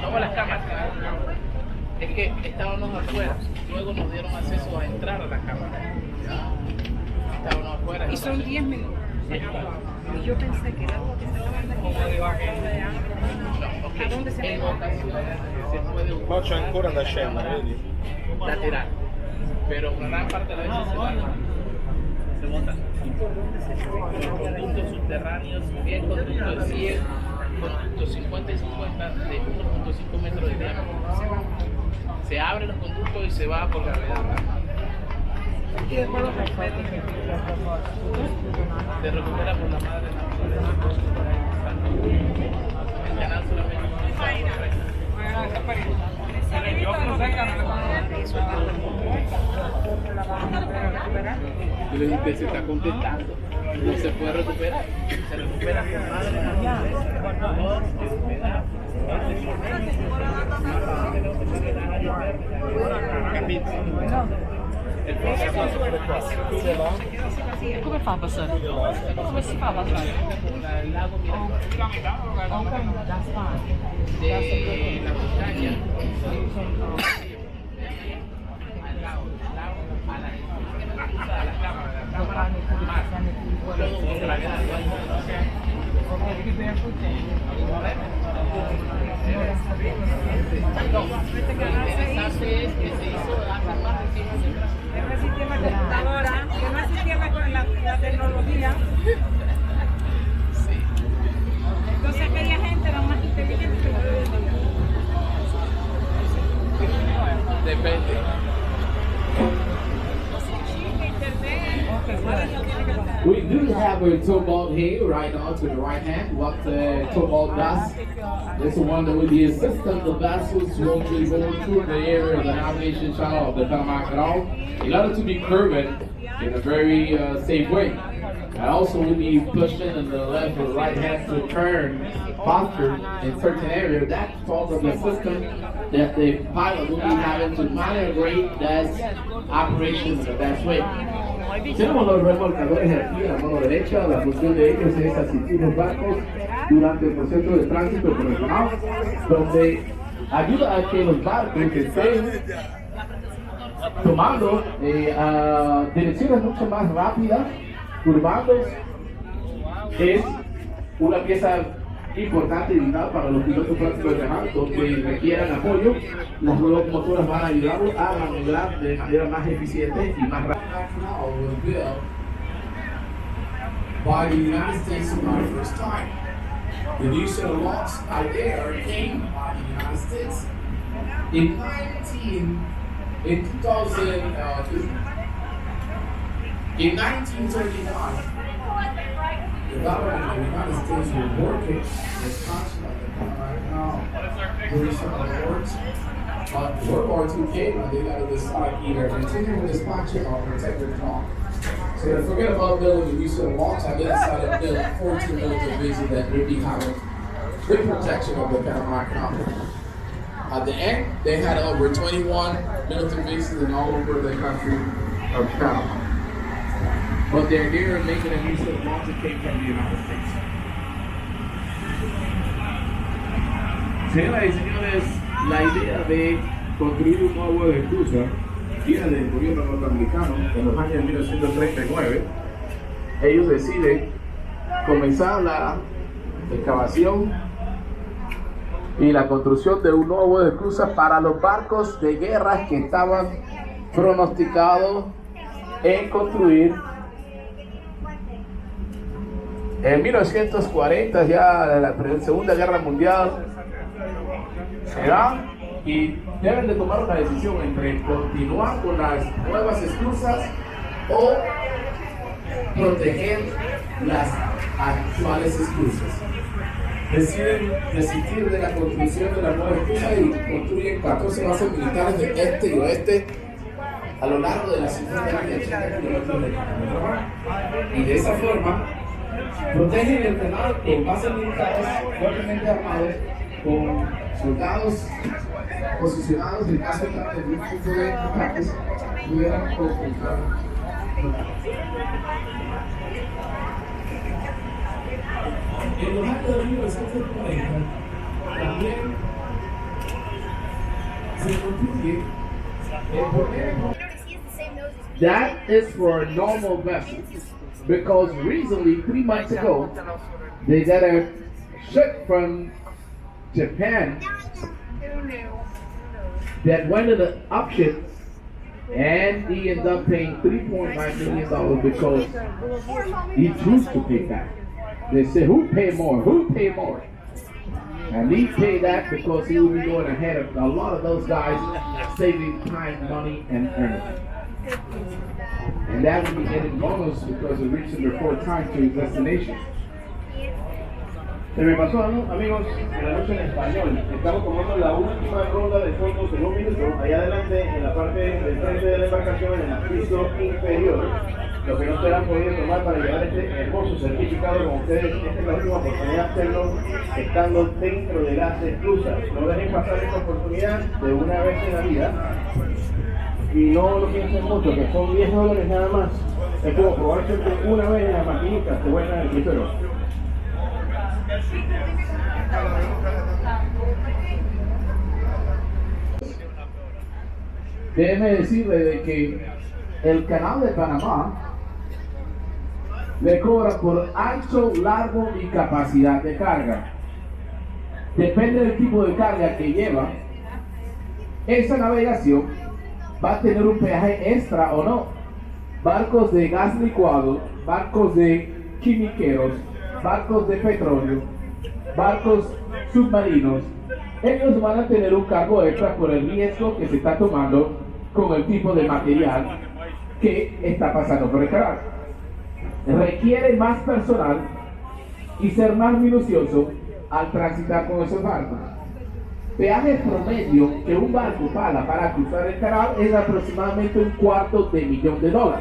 Todas las camas. Es que estábamos afuera, luego nos dieron acceso a entrar a la cámara. Estábamos afuera. Y son 10 minutos. Y yo pensé que era algo que se estaban aquí. ¿A dónde se En va? ocasiones se puede Ma c'è ancora la scena, vedi? lateral, pero gran parte de la veces se botan. Conductos subterráneos, bien conductos de 100, conductos 50 y 50 de 1.5 metros de diámetro. Se abren los conductos y se va por gravedad. Y después los respeto. Se recupera por la madre naturaleza. El canal solamente yo le dije que se está contestando, no se puede recuperar, se recupera por madre naturaleza. Il processo è super classico. Come fa a passare? Come si fa a passare? Il lago de la montaña Que no existiera con la tecnología. Entonces aquella gente era más inteligente que depende. We do have a towboat here, right now to the right hand. What the towboat does, this one that with the assistance of vessels will be going through the area of the navigation channel of the Panama Canal in order to be curved in a very safe way. And also will be pushing in the left or right hand to turn faster in certain areas. That's part of the system that the pilot will be having to maneuver that operation in the best way. Tenemos los remolcadores aquí a la mano derecha. La función de ellos es asistir los barcos durante el proceso de tránsito por el canal, donde ayuda a que los barcos estén tomando direcciones mucho más rápidas, curvados. Es una pieza importante y vital para los pilotos prácticos de canal, donde requieran apoyo. Las locomotoras van a ayudarlos a maniobrar de manera más eficiente y más rápida. Canal was built by the United States for the first time. The use of the locks by air came by the United States. In 1939, the government of the United States was working construction of the Panama Canal during some of the wars. But World War II came and they got to decide either continue with dispatching or protect the canal. So they forget about building the use of the locks and they decided to build 14 military bases that would be having good protection of the Panama Canal. At the end, they had over 21 military bases in all over the country of Panama. But they're there making a use of the laws that came from the United States. Señoras y señores, la idea de construir un nuevo de cruza viene del gobierno norteamericano en los años 1939. Ellos deciden comenzar la excavación y la construcción de un nuevo de cruza para los barcos de guerra que estaban pronosticados en construir en 1940, ya la Segunda Guerra Mundial se da y deben de tomar una decisión entre continuar con las nuevas esclusas o proteger las actuales esclusas. Deciden desistir de la construcción de la nueva esclusa y construyen 14 bases militares de este y oeste a lo largo de las 50 y 80 kilómetros de Panamá. Y de esa forma protegen el canal con bases militares fuertemente armados, con soldados posicionados en caso de que algún tipo de ataques pudieran confrontar. En los años de 1940 también se consigue el poder. Notice he has the same nose as me. That is for normal vessels. Because recently, 3 months ago, they got a ship from Japan that went to the auction and he ended up paying $3.9 million because he chose to pay that. They said, who pay more? Who pay more? And he paid that because he would be going ahead of a lot of those guys, saving time, money, and energy. And that would be getting bonus because of reaching their 4th time to his destination. Se me pasó, ¿no? Amigos, de la noche en español. Estamos tomando la última ronda de fotos en un minuto. Allá adelante, en la parte del frente de la embarcación, en el piso inferior. Lo que no se han podido tomar para llevar este hermoso certificado con ustedes. Esta es la última oportunidad de hacerlo estando dentro de las esclusas. No dejen pasar esta oportunidad de una vez en la vida. Y no lo piensen mucho, que son $10 nada más. Es como probarse una vez en las maquinitas que vuelan el crucero. Déjeme decirle de que el canal de Panamá le cobra por ancho, largo y capacidad de carga. Depende del tipo de carga que lleva. Esa navegación va a tener un peaje extra o no. Barcos de gas licuado, barcos de quimiqueros, barcos de petróleo, barcos submarinos, ellos van a tener un cargo extra por el riesgo que se está tomando con el tipo de material que está pasando por el canal. Requiere más personal y ser más minucioso al transitar con esos barcos. Peaje promedio que un barco paga para cruzar el canal es aproximadamente $250,000.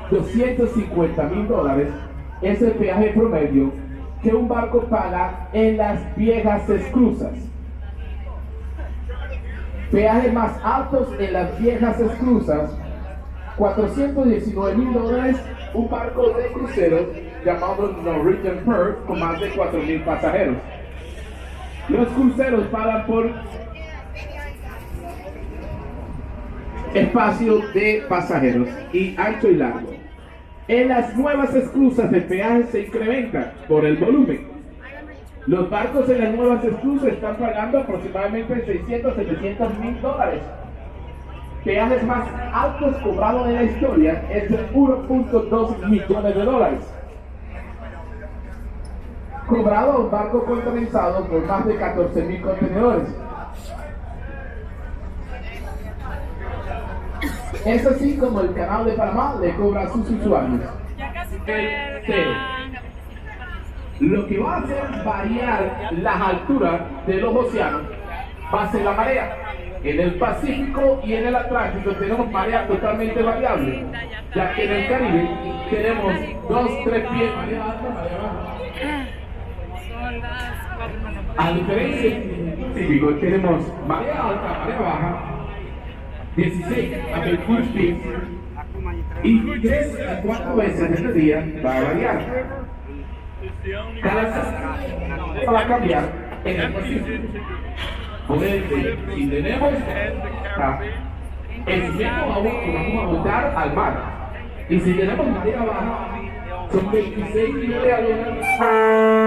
$250,000 es el peaje promedio que un barco paga en las viejas esclusas. Peajes más altos en las viejas esclusas, $419,000, un barco de crucero llamado Norwegian Pearl con más de 4,000 pasajeros. Los cruceros pagan por espacio de pasajeros y ancho y largo. En las nuevas esclusas el peaje se incrementa por el volumen. Los barcos en las nuevas esclusas están pagando aproximadamente $600,000-$700,000. Peajes más altos cobrados en la historia es de $1.2 millones. Cobrado a un barco contenizado por más de 14,000 contenedores. Es así como el canal de Panamá le cobra a sus usuarios. Tercero, lo que va a hacer variar las alturas de los océanos va a ser la marea. En el Pacífico y en el Atlántico tenemos marea totalmente variable, ya que en el Caribe tenemos 2-3 pies marea alta, marea baja. A diferencia del Pacífico tenemos marea alta, marea baja, 16 a 21 pies y 3 a 4 veces en el día va a variar. Cada semana va a cambiar en el Pacífico. Por ende, si tenemos el mismo agua que vamos a botar al mar, y si tenemos marea baja, son 26 kilos de agua que se vuelve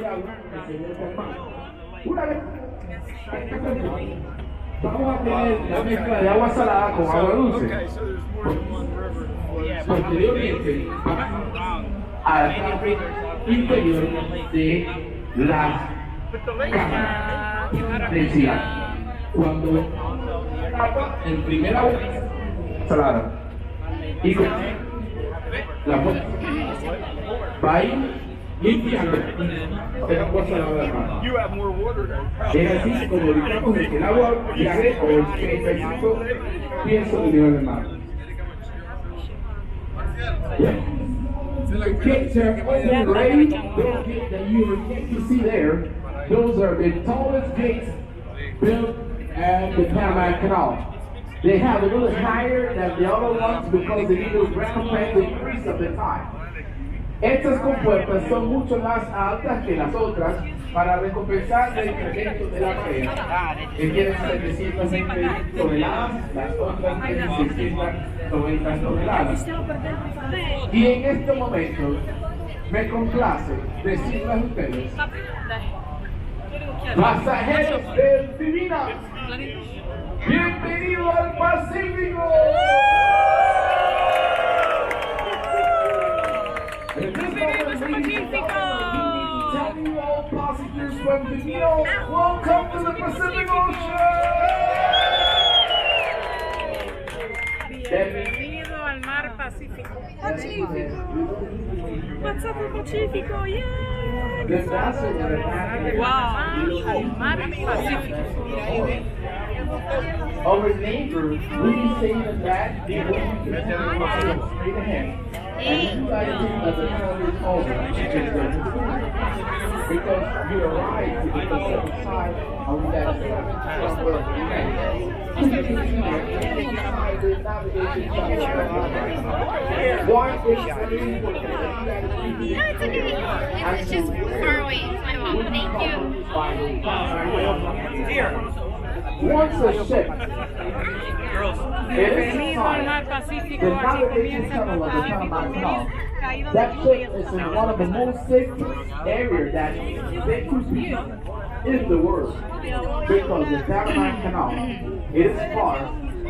al mar. Una vez vamos a tener la mezcla de agua salada con agua dulce. Posteriormente, a la parte inferior de la cámara densidad. Cuando el primer agua salada y con la va a ir limpiando el agua salada del mar. Es así como evitamos que el agua viaje o el 35 pies sobre el nivel del mar. The gates are open ready. Those gates that you get to see there, those are the tallest gates built at the Panama Canal. They have a little higher than the other ones because they need to recompense the increase of the time. Estas compuertas son mucho más altas que las otras para recompensar el incremento de la marea, que tienen 720 toneladas, las otras tienen 690 toneladas. Y en este momento me complace decirles a ustedes, pasajeros del Divina, bienvenido al Pacífico. Tell me all passengers from Divino, welcome to the Pacific Ocean. Bienvenido al mar Pacífico. Pacífico. Pasado Pacífico, yeah. Wow, al mar Pacífico. Our neighbors will be saying that they will be continuing straight ahead. And you guys think that the time is over because you arrived to the Pacific side of that It's just far away. My mom. Thank you. Once a ship Bienvenido al mar Pacífico. Aquí comienza el Pacífico. that ship is in one of the most safe areas that they could be in the world because the Panama Canal is part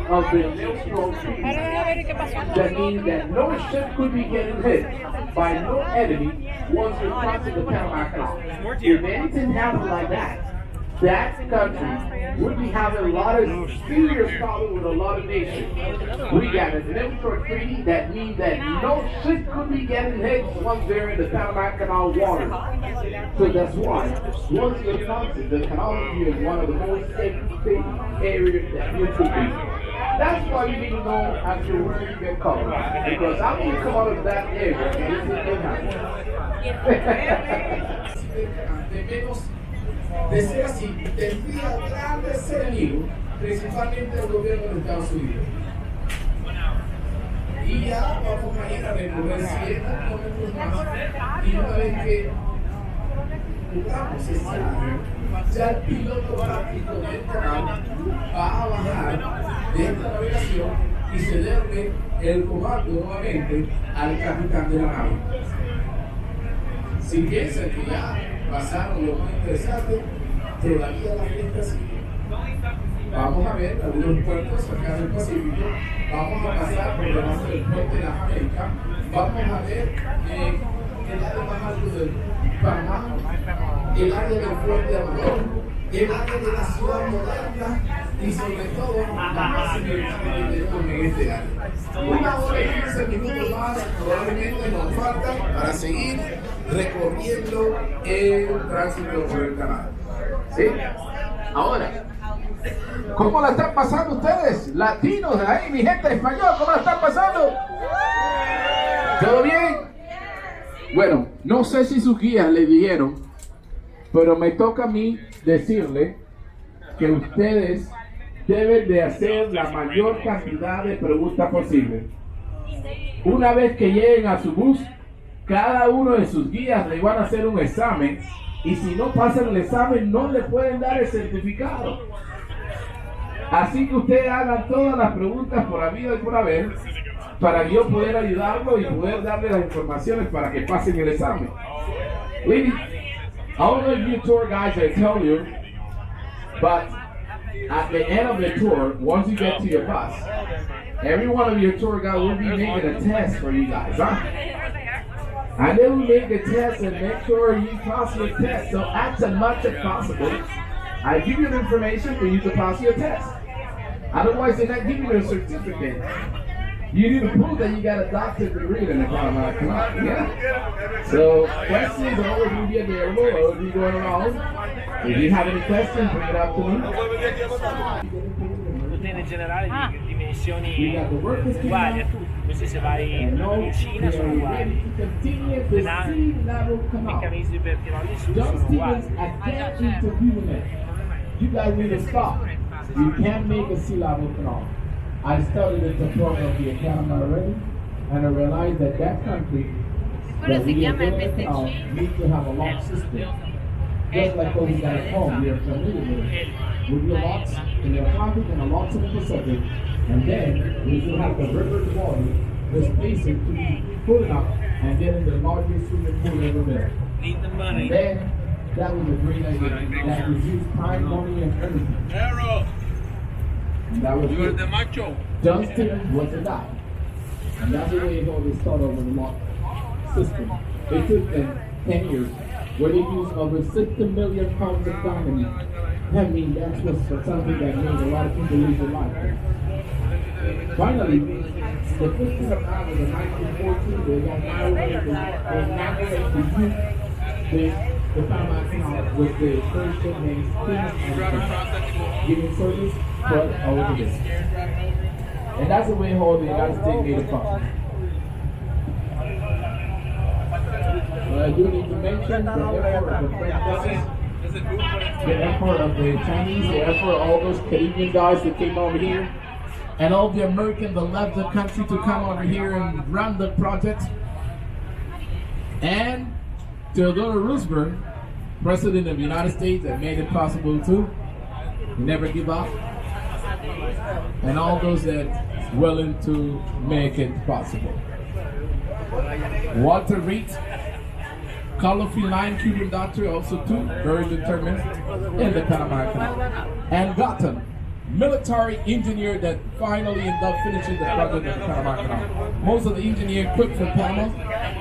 of the neutral treaty. That means that no ship could be getting hit by no enemy once we cross the Panama Canal. If anything happens like that, that country would be having a lot of serious problems with a lot of nations. We got a neutral treaty that means that no ship could be getting hit once they're in the Panama Canal water. So that's why once you're crossing the canal, is one of the most safe areas that you could be. That's why you need to know actually where you get covered. Because I will come out of that area and this is what happens. De ser así, tendría grandes enemigos, principalmente el gobierno de Estados Unidos. Y ya vamos a ir a recorrer 100 kilómetros más. Y una vez que jugamos ese año, ya el piloto práctico del canal va a bajar de esta navegación y cederle el comando nuevamente al capitán de la nave. Si piensan que ya pasaron lo más interesante, todavía la fiesta sigue. Vamos a ver algunos puertos acá del Pacífico, vamos a pasar por debajo del puente de las Américas, vamos a ver el área más alto del Panamá, el área del puente de Amador, el área de la ciudad moderna y sobre todo la más significativa en este área. 1 hora y 15 minutos más probablemente nos faltan para seguir recorriendo el tránsito por el canal. ¿Sí? Ahora, ¿cómo la están pasando ustedes? Latinos, ahí, mi gente española, ¿cómo la están pasando? ¿Todo bien? Bueno, no sé si sus guías le dijeron, pero me toca a mí decirle que ustedes deben de hacer la mayor cantidad de preguntas posible. Una vez que lleguen a su bus, cada uno de sus guías le van a hacer un examen y si no pasan el examen no le pueden dar el certificado. Así que ustedes hagan todas las preguntas por habido y por haber para yo poder ayudarlo y poder darle las informaciones para que pasen el examen. Ladies, I don't know if you tour guys I tell you, but at the end of the tour, once you get to your bus, every one of your tour guides will be making a test for you guys, huh? And they will make the test and make sure you pass your test. So act as much as possible. I give you the information for you to pass your test. Otherwise, they're not giving you a certificate. You need to prove that you got a doctorate degree in the Panama Canal. Yeah. So questions are always going to be available. I will be going around. If you have any questions, bring it up to me. In generale di dimensioni uguali a tutti, così se vai in Cina sono uguali, i meccanismi per tirarli su sono uguali. You guys need to stop. You can't make a sea level canal. I studied at the program of the academy already, and I realized that that country that we are building a canal needs to have a lock system. just like what we got at home, we are familiar with your lots in the Atlantic and the lots in the Pacific. And then we still have the river's water, the spacing to be full enough, and then in the largest swimming pool ever built. Need the money. And then that was a great idea. That reduced time, money, and everything. And that was good. Johnston was the guy. And that's the way how they started over the lot system. It took them 10 years where they used over 60 million pounds of dynamite. I mean, that was something that made a lot of people lose their life. Finally, the 15th of August of 1914, they got inaugurated the Panama Canal with the first ship named Excursion, giving service for over the day. And that's the way how the United States made it possible. I do need to mention the effort of the French, the effort of the Chinese, the effort of all those Canadian guys that came over here, and all the Americans that left the country to come over here and run the project. And Theodore Roosevelt, President of the United States, that made it possible too. Never give up. And all those that willing to make it possible. Walter Reed, colorful line Cuban doctor, also too, very determined in the Panama Canal. And Gotham, military engineer that finally ended up finishing the project of the Panama Canal. Most of the engineers quit from Panama,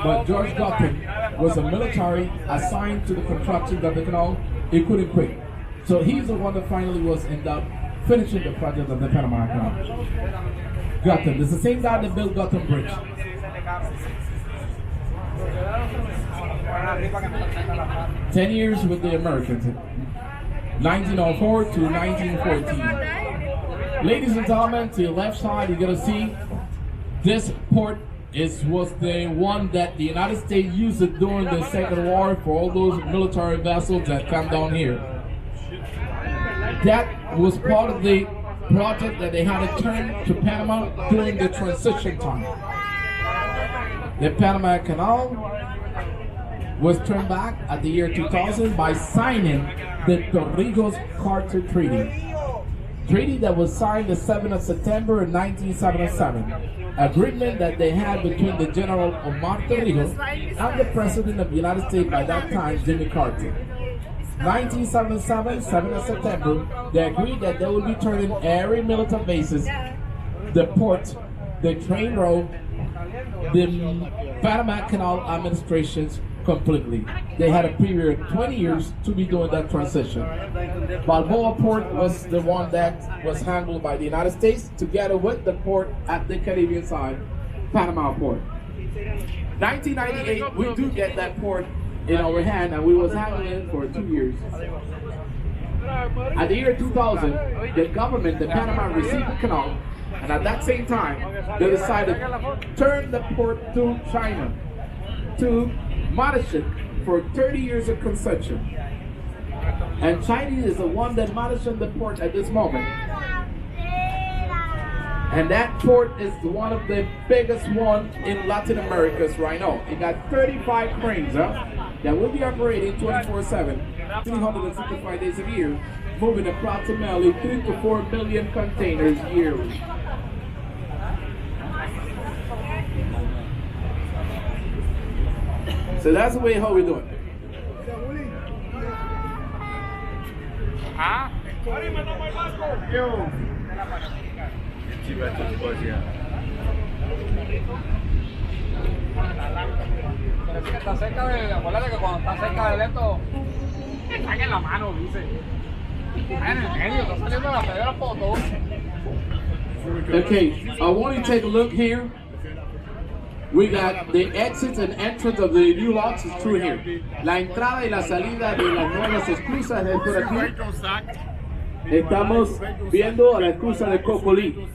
but George Gotham was a military assigned to the construction of the canal. He couldn't quit. So he's the one that finally was ended up finishing the project of the Panama Canal. Gotham, it's the same guy that built Gotham Bridge. 10 years with the Americans, 1904 to 1914. Ladies and gentlemen, to your left side, you're gonna see this port was the one that the United States used during the Second War for all those military vessels that come down here. That was part of the project that they had to turn to Panama during the transition time. The Panama Canal was turned back at the year 2000 by signing the Torrijos-Carter Treaty that was signed the 7th of September in 1977. Agreement that they had between the General Omar Torrijos and the President of the United States by that time, Jimmy Carter. 1977, 7th of September, they agreed that they would be turning every military bases, the port, the train road, the Panama Canal administrations completely. They had a period of 20 years to be doing that transition. Balboa Port was the one that was handled by the United States together with the port at the Caribbean side, Panama Port. 1998, we do get that port in our hand, and we was handling it for 2 years. At the year 2000, the government, the Panama, received the canal, and at that same time, they decided to turn the port to China to manage it for 30 years of concession. And China is the one that manages the port at this moment. And that port is one of the biggest one in Latin America right now. It got 35 cranes that will be operating 24/7, 365 days a year, moving approximately 3 to 4 million containers yearly. So that's the way how we do it. Acuérdate que cuando está cerca del esto, te saquen la mano, dice. En el medio, está saliendo la primera foto. Okay, I want you to take a look here. We got the exits and entrance of the new lots is through here. La entrada y la salida de las nuevas esclusas es por aquí. Estamos viendo a la esclusa de Cocolí.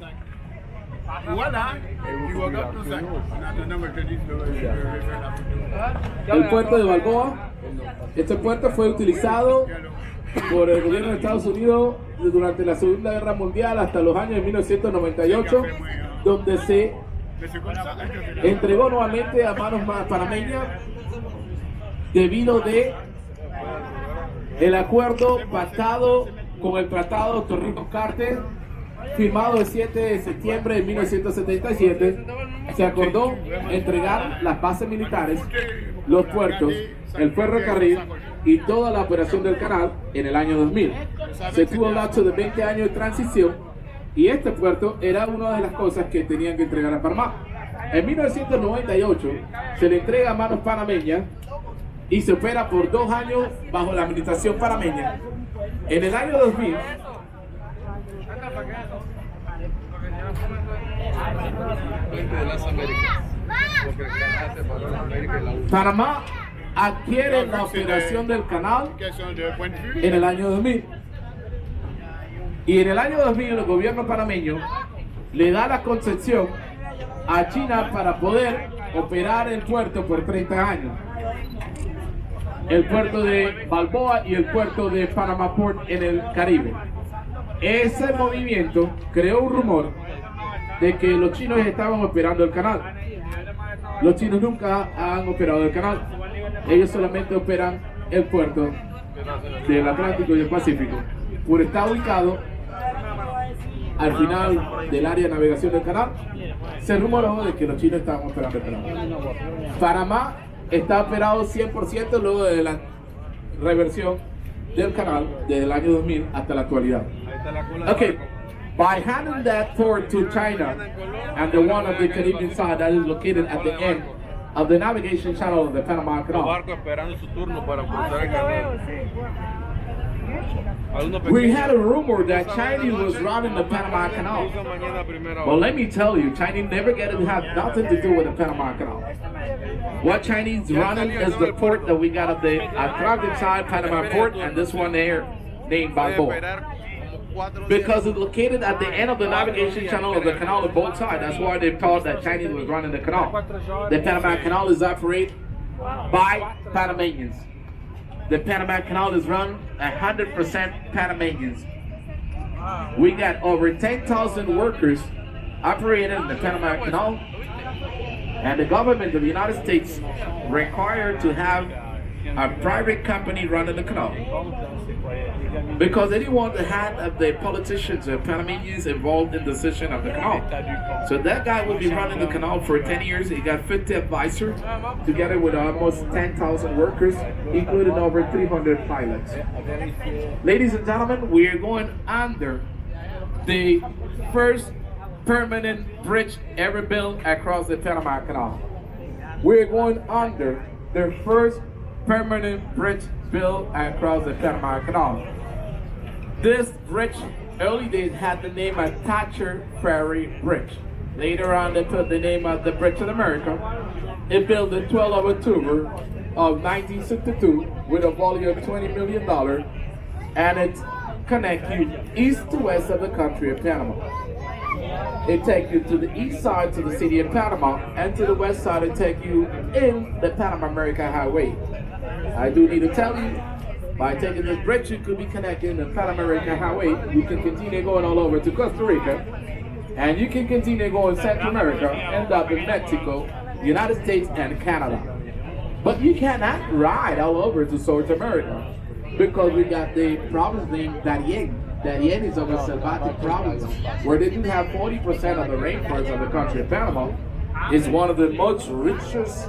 El puerto de Balboa. Este puerto fue utilizado por el gobierno de Estados Unidos durante la Segunda Guerra Mundial hasta los años de 1998, donde se entregó nuevamente a manos panameñas debido de El acuerdo pactado con el Tratado de Torrijos-Carter, firmado el 7 de septiembre de 1977, se acordó entregar las bases militares, los puertos, el ferrocarril y toda la operación del canal en el año 2000. Se tuvo un lapso de 20 años de transición y este puerto era una de las cosas que tenían que entregar a Panamá. En 1998 se le entrega a manos panameñas y se opera por 2 años bajo la administración panameña. En el año 2000, Panamá adquiere la operación del canal en el año 2000. Y en el año 2000 el gobierno panameño le da la concesión a China para poder operar el puerto por 30 años. El puerto de Balboa y el puerto de Panama Port en el Caribe. Ese movimiento creó un rumor de que los chinos estaban operando el canal. Los chinos nunca han operado el canal. Ellos solamente operan el puerto del Atlántico y el Pacífico. Por estar ubicado al final del área de navegación del canal, se rumoró de que los chinos estaban operando el canal. Panamá está operado 100% luego de la reversión del canal desde el año 2000 hasta la actualidad. Okay, by handing that port to China and the one of the Caribbean side that is located at the end of the navigation channel of the Panama Canal, we had a rumor that China was running the Panama Canal. Well, let me tell you, China never get to have nothing to do with the Panama Canal. What Chinese running is the port that we got up the Atlantic side, Panama Port, and this one there named Balboa. Because it's located at the end of the navigation channel of the canal on both sides. That's why they thought that Chinese was running the canal. The Panama Canal is operated by Panamanians. The Panama Canal is run 100% Panamanians. We got over 10,000 workers operating in the Panama Canal, and the government of the United States required to have a private company running the canal because they didn't want the hand of the politicians or Panamanians involved in the decision of the canal. So that guy will be running the canal for 10 years. He got 50 advisors together with almost 10,000 workers, including over 300 pilots. Ladies and gentlemen, we are going under the first permanent bridge ever built across the Panama Canal. We're going under the first permanent bridge built across the Panama Canal. This bridge early days had the name of Thatcher Ferry Bridge. Later on they put the name of the Bridge of America. It built in 12 of October of 1962 with a volume of $20 million, and it connects you east to west of the country of Panama. It takes you to the east side to the city of Panama, and to the west side it takes you in the Panama American Highway. I do need to tell you, by taking this bridge, you could be connected in the Panama American Highway. You can continue going all over to Costa Rica, and you can continue going Central America, end up in Mexico, United States, and Canada. But you cannot ride all over to South America because we got the province named Darien. Darien is of a Selvatic province where they do have 40% of the rainforest of the country of Panama. It's one of the most richest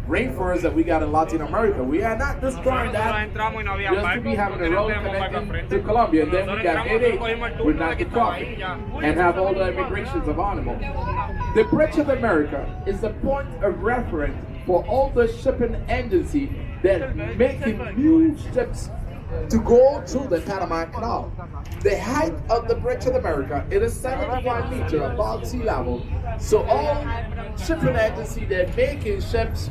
rainforests that we got in Latin America. We are not destroying that just to be having a road connecting to Colombia. And then we got headache with not the traffic and have all the immigrations of animals. The Bridge of America is the point of reference for all the shipping agencies that making new ships to go through the Panama Canal. The height of the Bridge of America is 75 meters above sea level. So all shipping agencies that making ships,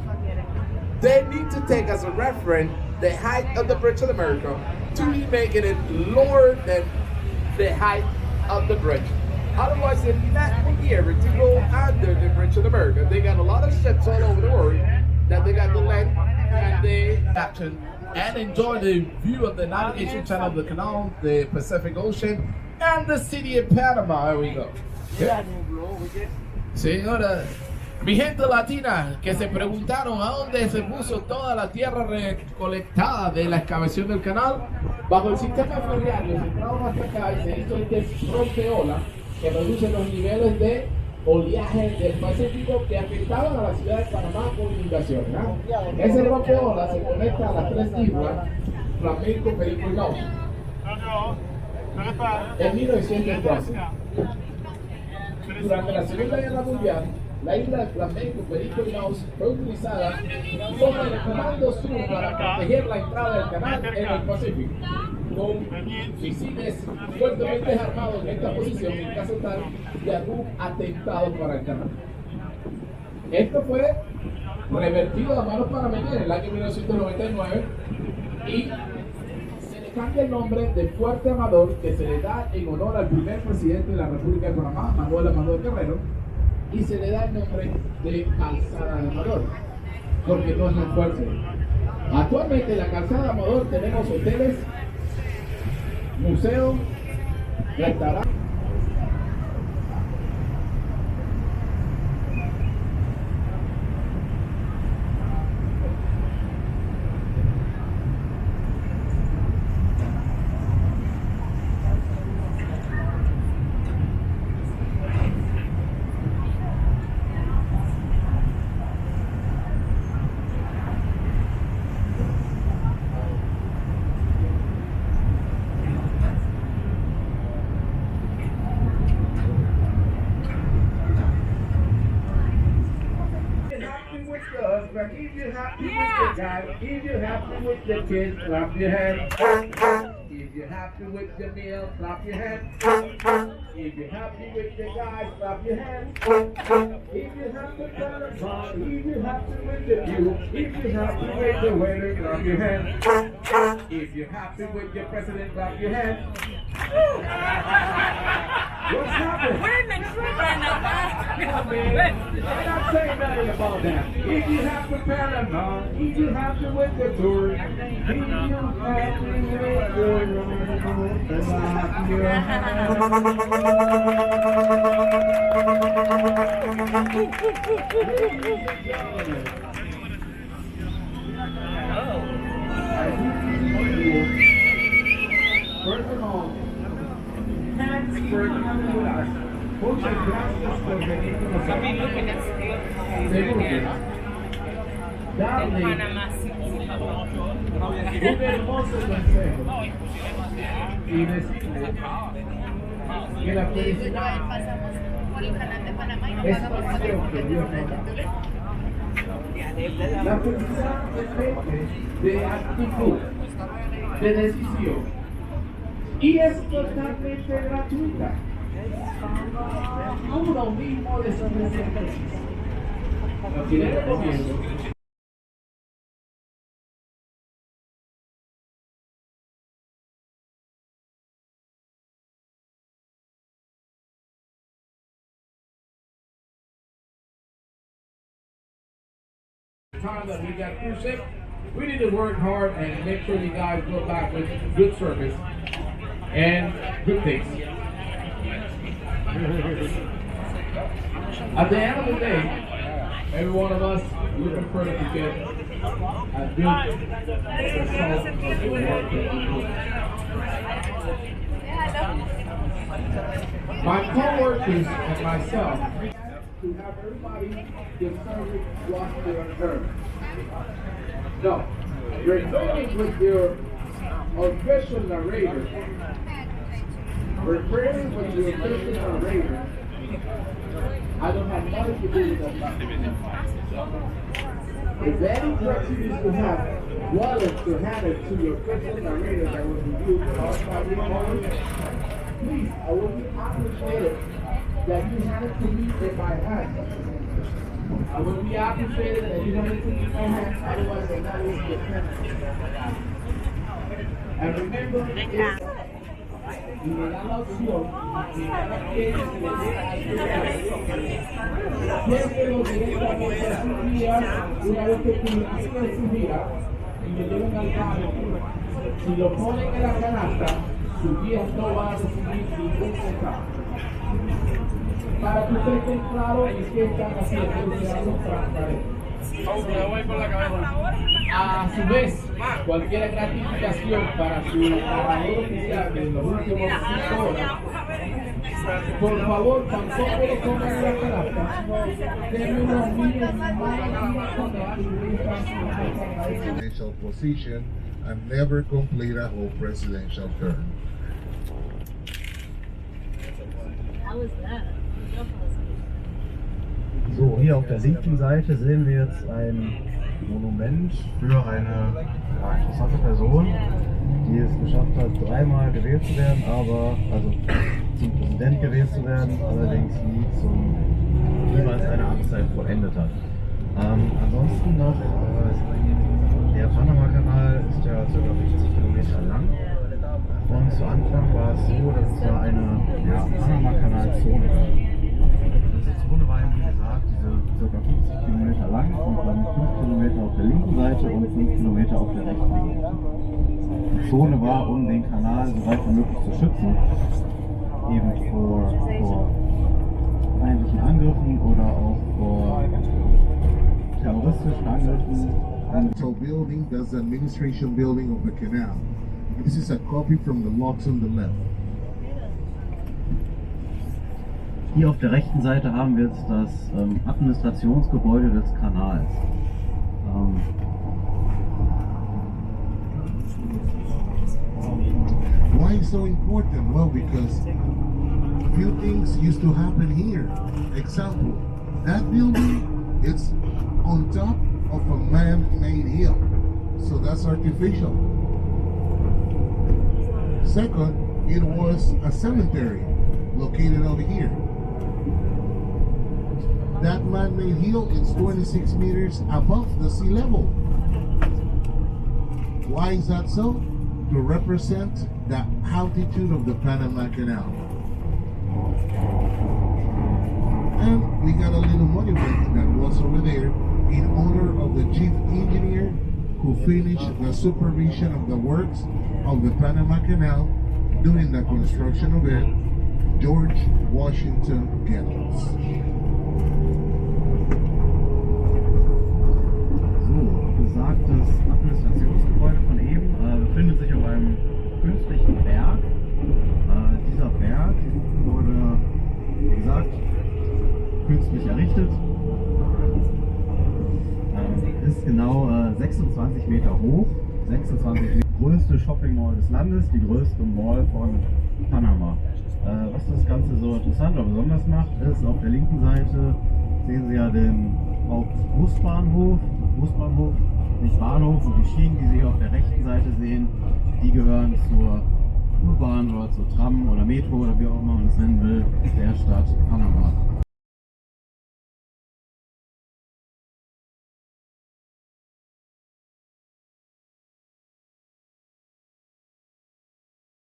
they need to take as a reference the height of the Bridge of America to be making it lower than the height of the bridge. Otherwise, it's not be able to go under the Bridge of America. They got a lot of ships all over the world that they got the length and the captain and enjoy the view of the navigation channel of the canal, the Pacific Ocean, and the city of Panama. There we go. Yeah. Señora, Mi gente latina que se preguntaron a dónde se puso toda la tierra recolectada de la excavación del canal, bajo el sistema ferroviario centrado hasta acá y se hizo este rompeola que reduce los niveles de oleaje del Pacífico que afectaban a la ciudad de Panamá por inundación. Ese rompeola se conecta a las tres islas, Flamenco, Perico y Laos. En 1912, durante la Segunda Guerra Mundial, la isla de Flamenco, Perico y Laos fue utilizada sobre el comando sur para proteger la entrada del canal en el Pacífico, con misiles fuertemente armados en esta posición en caso tal de algún atentado para el canal. Esto fue revertido a manos panameñas en el año 1999 y se le cambia el nombre de Fuerte Amador, que se le da en honor al primer presidente de la República de Panamá, Manuel Amador Guerrero, y se le da el nombre de Calzada de Amador, porque no es un fuerte. Actualmente en la Calzada de Amador tenemos hoteles, museos, restaurantes. If you're happy with the guy, if you're happy with the kid, clap your hands. If you're happy with the meal, clap your hands. If you're happy with the guy, clap your hands. If you're happy with the car, if you're happy with the view, if you're happy with the weather, clap your hands. If you're happy with your president, clap your hands. What's happening? We're in the trip right now. I'm not saying nothing about that. If you have to Panama, if you have to with the tour, if you have to with First of all, thanks for coming with us. Muchas gracias por venir con nosotros. Segundo, darle un hermoso consejo y decirle que la felicidad es pasión que Dios nos da. La felicidad depende de actitud, de decisión, y es totalmente gratuita. Uno mismo de sus necesidades. Lo que le recomiendo. Time that we got cruise ship, we need to work hard and make sure you guys go back with good service and good things. At the end of the day, every one of us, we prefer to get a good result of the work that we do. My co-workers and myself, to have everybody get service while they're there. No, you're going with your official narrator. Referring with your official narrator. I don't have nothing to do with that. If any direction is to have wallets to hand it to your official narrator that will be used for all please, I will be appreciated that you hand it to me in my hand. I will be appreciated that you hand it to me in my hand, otherwise I'm not going to get penalty. And remember, y me da la opción de cada quien que le dé llévelo directamente a su guía una vez que publiquen su guía y me lleven al carro. Si lo ponen en la canasta, su guía no va a recibir ningún centavo. para que ustedes estén claros y qué están haciendo. A su vez, cualquier gratificación para su trabajador oficial de los últimos 5 horas, por favor, tampoco lo pongan en la carta. Denme unos niños presidential position and never complete a whole presidential term. How was that? So, hier auf der linken Seite sehen wir jetzt ein Monument für eine interessante Person, die es geschafft hat, 3-mal gewählt zu werden, also zum Präsident gewählt zu werden, allerdings niemals eine Amtszeit vollendet hat. Ansonsten noch, der Panama Canal ist ja ca. 50 Kilometer lang und zu Anfang war es so, dass es da eine Panama Canal Zone war. Diese Zone war, wie gesagt, diese ca. 50 Kilometer lang und dann 5 Kilometer auf der linken Seite und 5 Kilometer auf der rechten Seite. Die Zone war, um den Kanal so weit wie möglich zu schützen, eben vor feindlichen Angriffen oder auch vor terroristischen Angriffen. So building, that's the administration building of the canal. This is a copy from the locks on the left. Hier auf der rechten Seite haben wir jetzt das Administrationsgebäude des Kanals. Why so important? Well, because a few things used to happen here. Example, that building, it's on top of a man-made hill. So that's artificial. Second, it was a cemetery located over here. That man-made hill is 26 meters above the sea level. Why is that so? To represent the altitude of the Panama Canal. And we got a little monument that was over there in honor of the chief engineer who finished the supervision of the works of the Panama Canal during the construction of it, George Washington Gallows. So, besagtes Administrationsgebäude von eben befindet sich auf einem künstlichen Berg. Dieser Berg wurde, wie gesagt, künstlich errichtet. Ist genau 26 Meter hoch, 26 Meter. Größte Shopping Mall des Landes, die größte Mall von Panama. Was das Ganze so interessant oder besonders macht, ist auf der linken Seite sehen Sie ja den Hauptbusbahnhof, nicht Bahnhof, und die Schienen, die Sie hier auf der rechten Seite sehen, die gehören zur U-Bahn oder zur Tram oder Metro oder wie auch immer man es nennen will, der Stadt Panama.